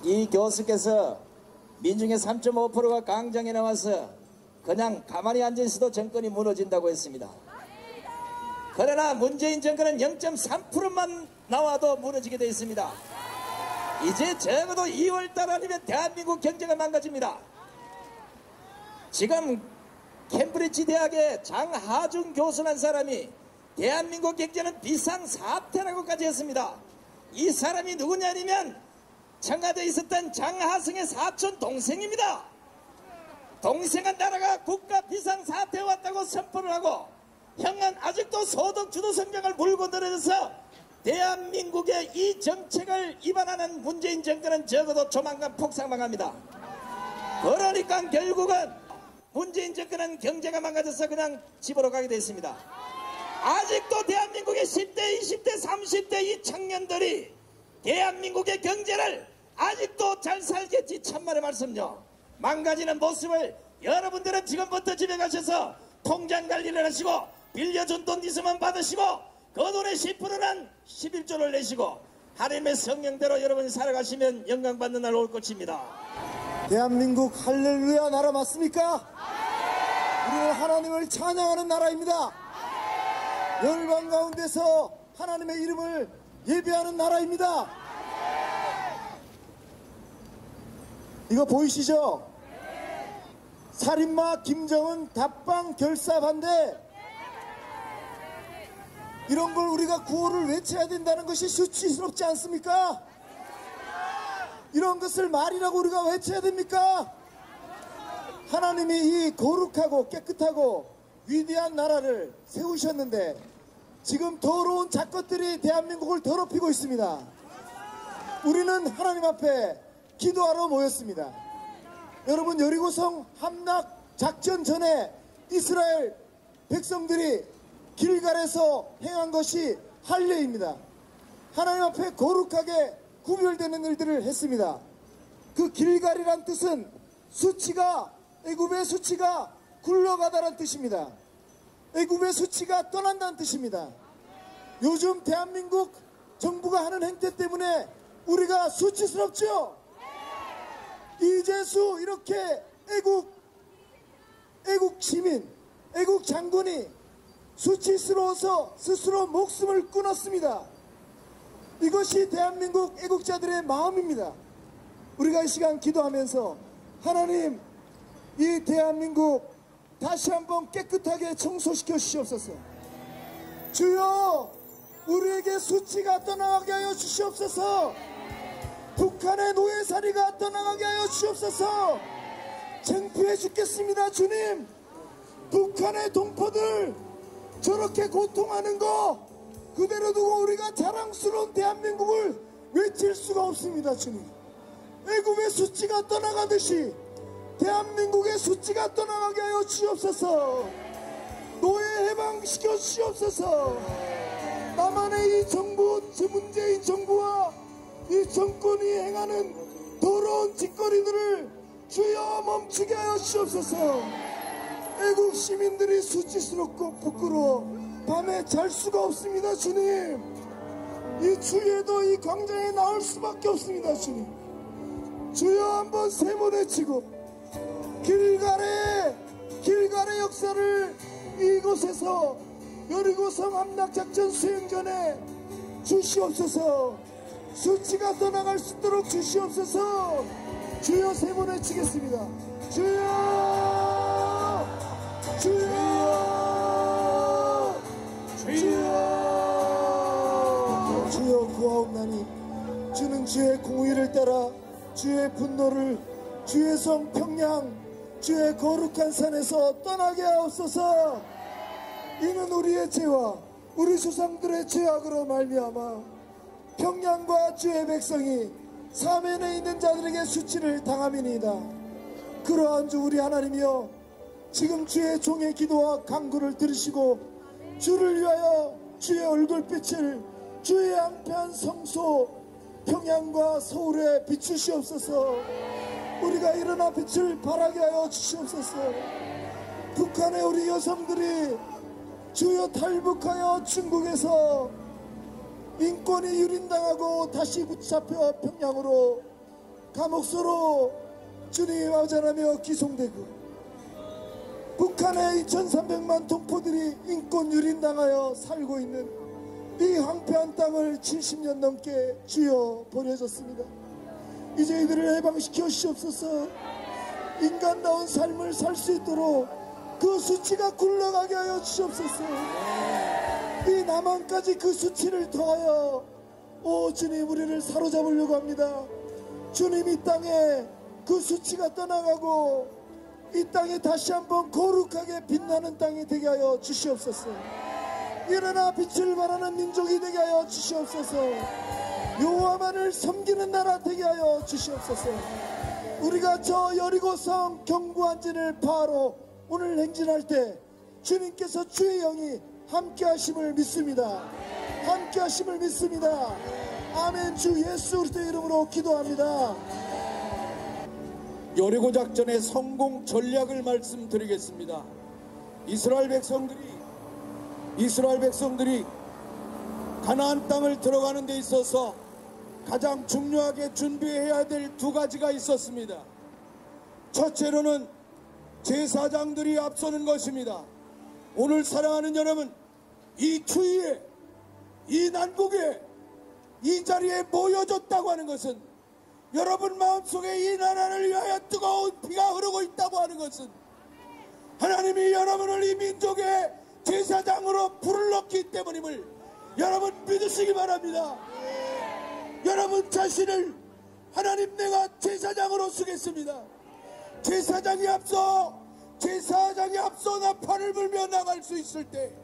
G: 이 교수께서 민중의 3.5%가 강장에 나와서 그냥 가만히 앉아있어도 정권이 무너진다고 했습니다. 그러나 문재인 정권은 0.3%만 나와도 무너지게 되어 있습니다. 이제 적어도 2월달 아니면 대한민국 경제가 망가집니다. 지금 캠브리지 대학의 장하중 교수란 사람이 대한민국 경제는 비상사태라고까지 했습니다. 이 사람이 누구냐면 청와대에 있었던 장하성의 사촌 동생입니다. 동생은 나라가 국가 비상사태에 왔다고 선포를 하고 형은 아직도 소득주도 성장을 물고 늘어져서 대한민국의 이 정책을 위반하는 문재인 정권은 적어도 조만간 폭삭망합니다. 그러니까 결국은 문재인 정권은 경제가 망가져서 그냥 집으로 가게 됐습니다. 아직도 대한민국의 10대, 20대, 30대 이 청년들이 대한민국의 경제를 아직도 잘 살겠지 참말의 말씀요. 망가지는 모습을 여러분들은 지금부터 집에 가셔서 통장 관리를 하시고 빌려준 돈 있으면 받으시고 그 돈의 10%는 11조를 내시고 하나님의 성령대로 여러분이 살아가시면 영광받는 날 올 것입니다.
C: 대한민국 할렐루야 나라 맞습니까? 우리는 하나님을 찬양하는 나라입니다. 열방 가운데서 하나님의 이름을 예배하는 나라입니다. 이거 보이시죠? 살인마 김정은 답방 결사 반대. 이런 걸 우리가 구호를 외쳐야 된다는 것이 수치스럽지 않습니까? 이런 것을 말이라고 우리가 외쳐야 됩니까? 하나님이 이 거룩하고 깨끗하고 위대한 나라를 세우셨는데 지금 더러운 작것들이 대한민국을 더럽히고 있습니다. 우리는 하나님 앞에 기도하러 모였습니다. 여러분, 여리고성 함락 작전 전에 이스라엘 백성들이 길갈에서 행한 것이 할례입니다. 하나님 앞에 거룩하게 구별되는 일들을 했습니다. 그 길갈이란 뜻은 수치가, 애굽의 수치가 굴러가다란 뜻입니다. 애굽의 수치가 떠난다는 뜻입니다. 요즘 대한민국 정부가 하는 행태 때문에 우리가 수치스럽죠? 이재수 이렇게 애국 시민, 애국 장군이 수치스러워서 스스로 목숨을 끊었습니다. 이것이 대한민국 애국자들의 마음입니다. 우리가 이 시간 기도하면서 하나님, 이 대한민국 다시 한번 깨끗하게 청소시켜 주시옵소서. 주여, 우리에게 수치가 떠나가게 하여 주시옵소서. 북한의 노예살이가 떠나가게 하여 주시옵소서. 창피해 죽겠습니다. 주님, 북한의 동포들 저렇게 고통하는 거 그대로 두고 우리가 자랑스러운 대한민국을 외칠 수가 없습니다. 주님, 애굽의 수치가 떠나가듯이 대한민국의 수치가 떠나가게 하여 주시옵소서. 노예 해방시켜 주시옵소서. 나만의 이 정부, 문재인 정부와 이 정권이 행하는 더러운 짓거리들을 주여 멈추게 하여 주시옵소서. 애국 시민들이 수치스럽고 부끄러워 밤에 잘 수가 없습니다. 주님, 이 주에도 이 광장에 나올 수밖에 없습니다. 주님, 주여 한번 세모내치고 길갈의 역사를 이곳에서 여리고성 함락작전 수행 전에 주시옵소서. 수치가 떠나갈 수 있도록 주시옵소서. 주여 세모내치겠습니다. 주여, 주여, 주여, 주여 구하옵나니 주는 주의 공의를 따라 주의 분노를 주의 성 평양 주의 거룩한 산에서 떠나게 하옵소서. 이는 우리의 죄와 우리 조상들의 죄악으로 말미암아 평양과 주의 백성이 사면에 있는 자들에게 수치를 당함이니이다. 그러한 주 우리 하나님이여, 지금 주의 종의 기도와 간구를 들으시고 주를 위하여 주의 얼굴빛을 주의 양패한 성소 평양과 서울에 비추시옵소서. 우리가 일어나 빛을 발하게 하여 주시옵소서. 북한의 우리 여성들이 주여 탈북하여 중국에서 인권이 유린당하고 다시 붙잡혀 평양으로
H: 감옥소로 주님 아버지라며 기송되고 북한의 2300만 동포들이 인권 유린당하여 살고 있는 이 황폐한 땅을 70년 넘게 주여 보내줬습니다. 이제 이들을 해방시켜 주시옵소서. 인간다운 삶을 살 수 있도록 그 수치가 굴러가게 하여 주시옵소서. 이 남한까지 그 수치를 더하여 오 주님 우리를 사로잡으려고 합니다. 주님 이 땅에 그 수치가 떠나가고 이 땅에 다시 한번 거룩하게 빛나는 땅이 되게 하여 주시옵소서. 일어나 빛을 발하는 민족이 되게 하여 주시옵소서. 여호와만을 섬기는 나라 되게 하여 주시옵소서. 우리가 저 여리고성 경구한진을 바로 오늘 행진할 때 주님께서 주의 영이 함께 하심을 믿습니다. 함께 하심을 믿습니다. 아멘. 주 예수 그리스도의 이름으로 기도합니다.
I: 여리고 작전의 성공 전략을 말씀드리겠습니다. 이스라엘 백성들이 가나안 땅을 들어가는 데 있어서 가장 중요하게 준비해야 될 두 가지가 있었습니다. 첫째로는 제사장들이 앞서는 것입니다. 오늘 사랑하는 여러분, 이 추위에, 이 난국에, 이 자리에 모여졌다고 하는 것은 여러분 마음속에 이 나라를 위하여 뜨거운 피가 흐르고 있다고 하는 것은 하나님이 여러분을 이 민족의 제사장으로 불렀기 때문임을 여러분 믿으시기 바랍니다. 여러분 자신을 하나님 내가 제사장으로 쓰겠습니다. 제사장이 앞서 나팔을 불며 나갈 수 있을 때,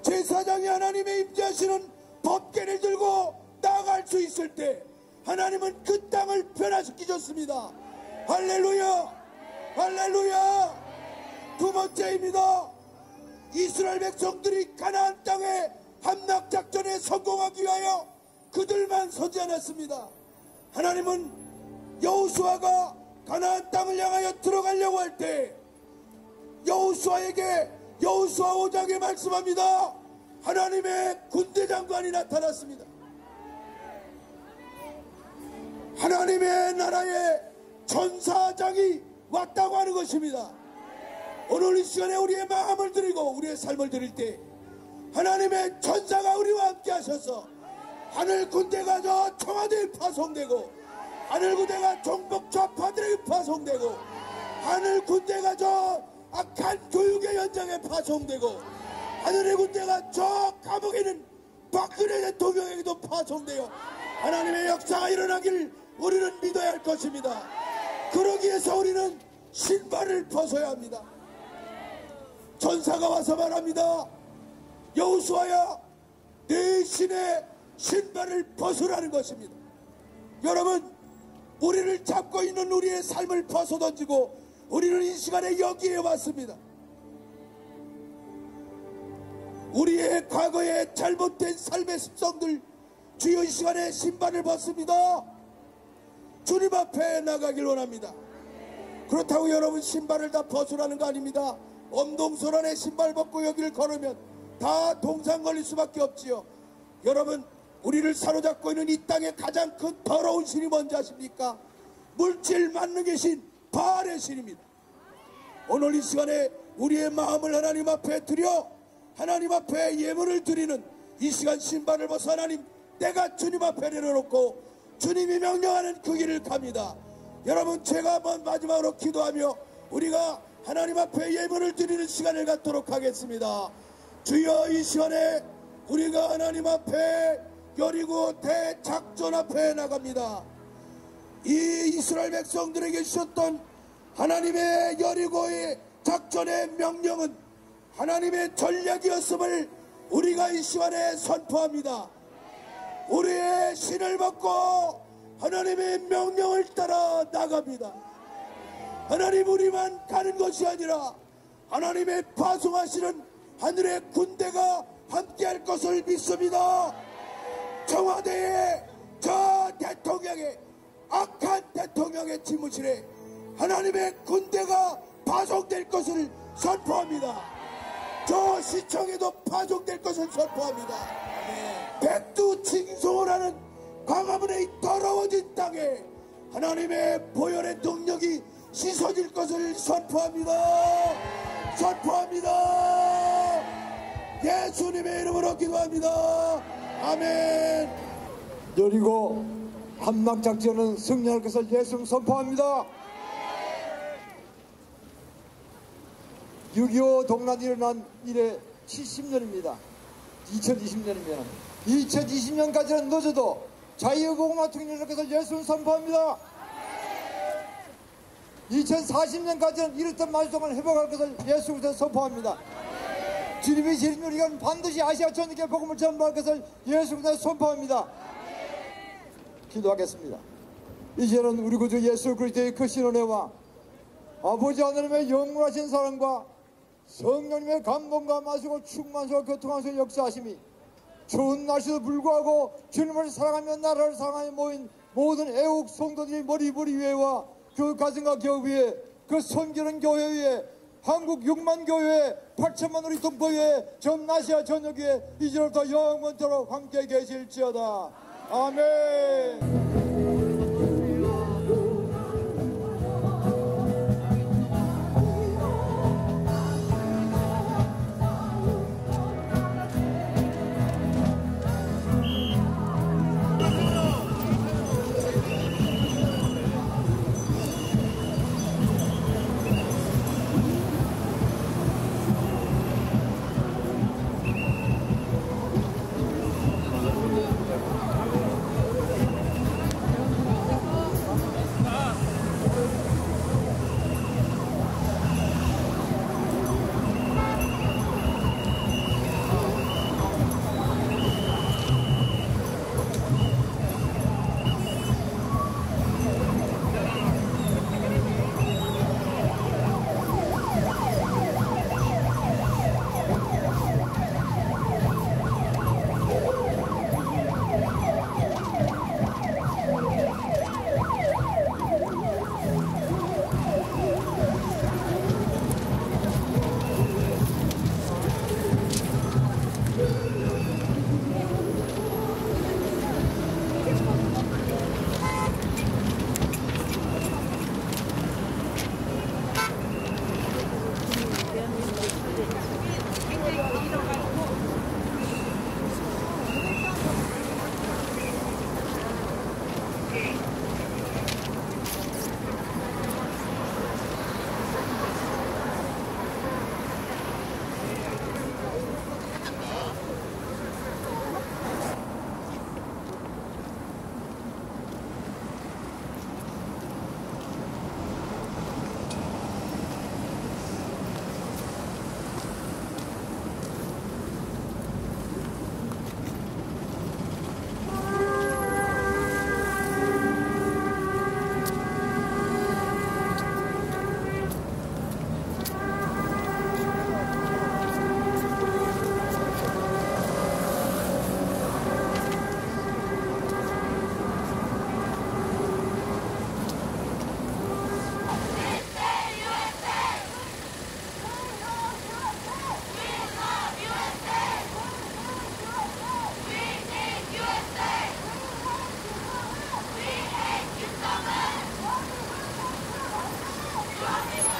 I: 제사장이 하나님의 임재하시는 법궤를 들고 나갈 수 있을 때 하나님은 그 땅을 변화시키셨습니다. 할렐루야, 할렐루야. 두 번째입니다. 이스라엘 백성들이 가나안 땅에 함락작전에 성공하기 위하여 그들만 서지 않았습니다. 하나님은 여호수아가 가나안 땅을 향하여 들어가려고 할 때 여호수아에게 여호수아 5장에 말씀합니다. 하나님의 군대 장관이 나타났습니다. 하나님의 나라의 전사장이 왔다고 하는 것입니다. 오늘 이 시간에 우리의 마음을 드리고 우리의 삶을 드릴 때 하나님의 전사가 우리와 함께 하셔서 하늘 군대가 저 청와대에 파송되고, 하늘 군대가 종북 좌파들에게 파송되고, 하늘 군대가 저 악한 교육의 현장에 파송되고, 하늘의 군대가 저 감옥에 있는 박근혜 대통령에게도 파송되어 하나님의 역사가 일어나길 우리는 믿어야 할 것입니다. 그러기 위해서 우리는 신발을 벗어야 합니다. 전사가 와서 말합니다. 여호수아야, 내 신의 신발을 벗으라는 것입니다. 여러분, 우리를 잡고 있는 우리의 삶을 벗어던지고 우리는 이 시간에 여기에 왔습니다. 우리의 과거의 잘못된 삶의 습성들, 주여 이 시간에 신발을 벗습니다. 주님 앞에 나가길 원합니다. 그렇다고 여러분 신발을 다 벗으라는 거 아닙니다. 엄동설안에 신발 벗고 여기를 걸으면 다 동상 걸릴 수밖에 없지요. 여러분, 우리를 사로잡고 있는 이 땅의 가장 큰 더러운 신이 뭔지 아십니까? 물질 만능의 신, 바알의 신입니다. 오늘 이 시간에 우리의 마음을 하나님 앞에 드려 하나님 앞에 예물을 드리는 이 시간, 신발을 벗어 하나님, 내가 주님 앞에 내려놓고 주님이 명령하는 그 길을 갑니다. 여러분, 제가 한번 마지막으로 기도하며 우리가 하나님 앞에 예물을 드리는 시간을 갖도록 하겠습니다. 주여, 이 시간에 우리가 하나님 앞에 여리고 대작전 앞에 나갑니다. 이 이스라엘 백성들에게 주셨던 하나님의 여리고의 작전의 명령은 하나님의 전략이었음을 우리가 이 시간에 선포합니다. 우리의 신을 벗고 하나님의 명령을 따라 나갑니다. 하나님, 우리만 가는 것이 아니라 하나님의 파송하시는 하늘의 군대가 함께할 것을 믿습니다. 청와대에 저 대통령의 악한 대통령의 집무실에 하나님의 군대가 파송될 것을 선포합니다. 저 시청에도 파송될 것을 선포합니다. 백두징송을 하는 광화문의 이 더러워진 땅에 하나님의 보혈의 능력이 씻어질 것을 선포합니다. 선포합니다. 예수님의 이름으로 기도합니다. 아멘.
J: 여리고 함락작전은 승리할 것을 예수 선포합니다. 6.25 동란이 일어난 이래 70년입니다. 2020년이면 2020년까지는 늦어도 자유복음화 통일할 것을 예수 선포합니다. 2040년까지는 이렇던 말씀을 회복할 것을 예수 그리스도 선포합니다. 주님의 재림 우리가 반드시 아시아 전역에 복음을 전파할 것을 예수 그리스도 선포합니다. 기도하겠습니다. 이제는 우리 구주 예수 그리스도의 크신 은혜와 아버지 하나님의 영원하신 사랑과 성령님의 감동과 마시고 충만하고 교통하시고 역사하심이 추운 날씨도 불구하고 주님을 사랑하며 나라를 사랑하며 모인 모든 애국 성도들이 머리 위에와 그 가정과 교회 위에 그 섬기는 교회 위에 한국 6만 교회 8천만 우리 동포회 전 아시아 전역 위에 이제부터 영원토록 함께 계실지어다. 아멘.
F: Amen.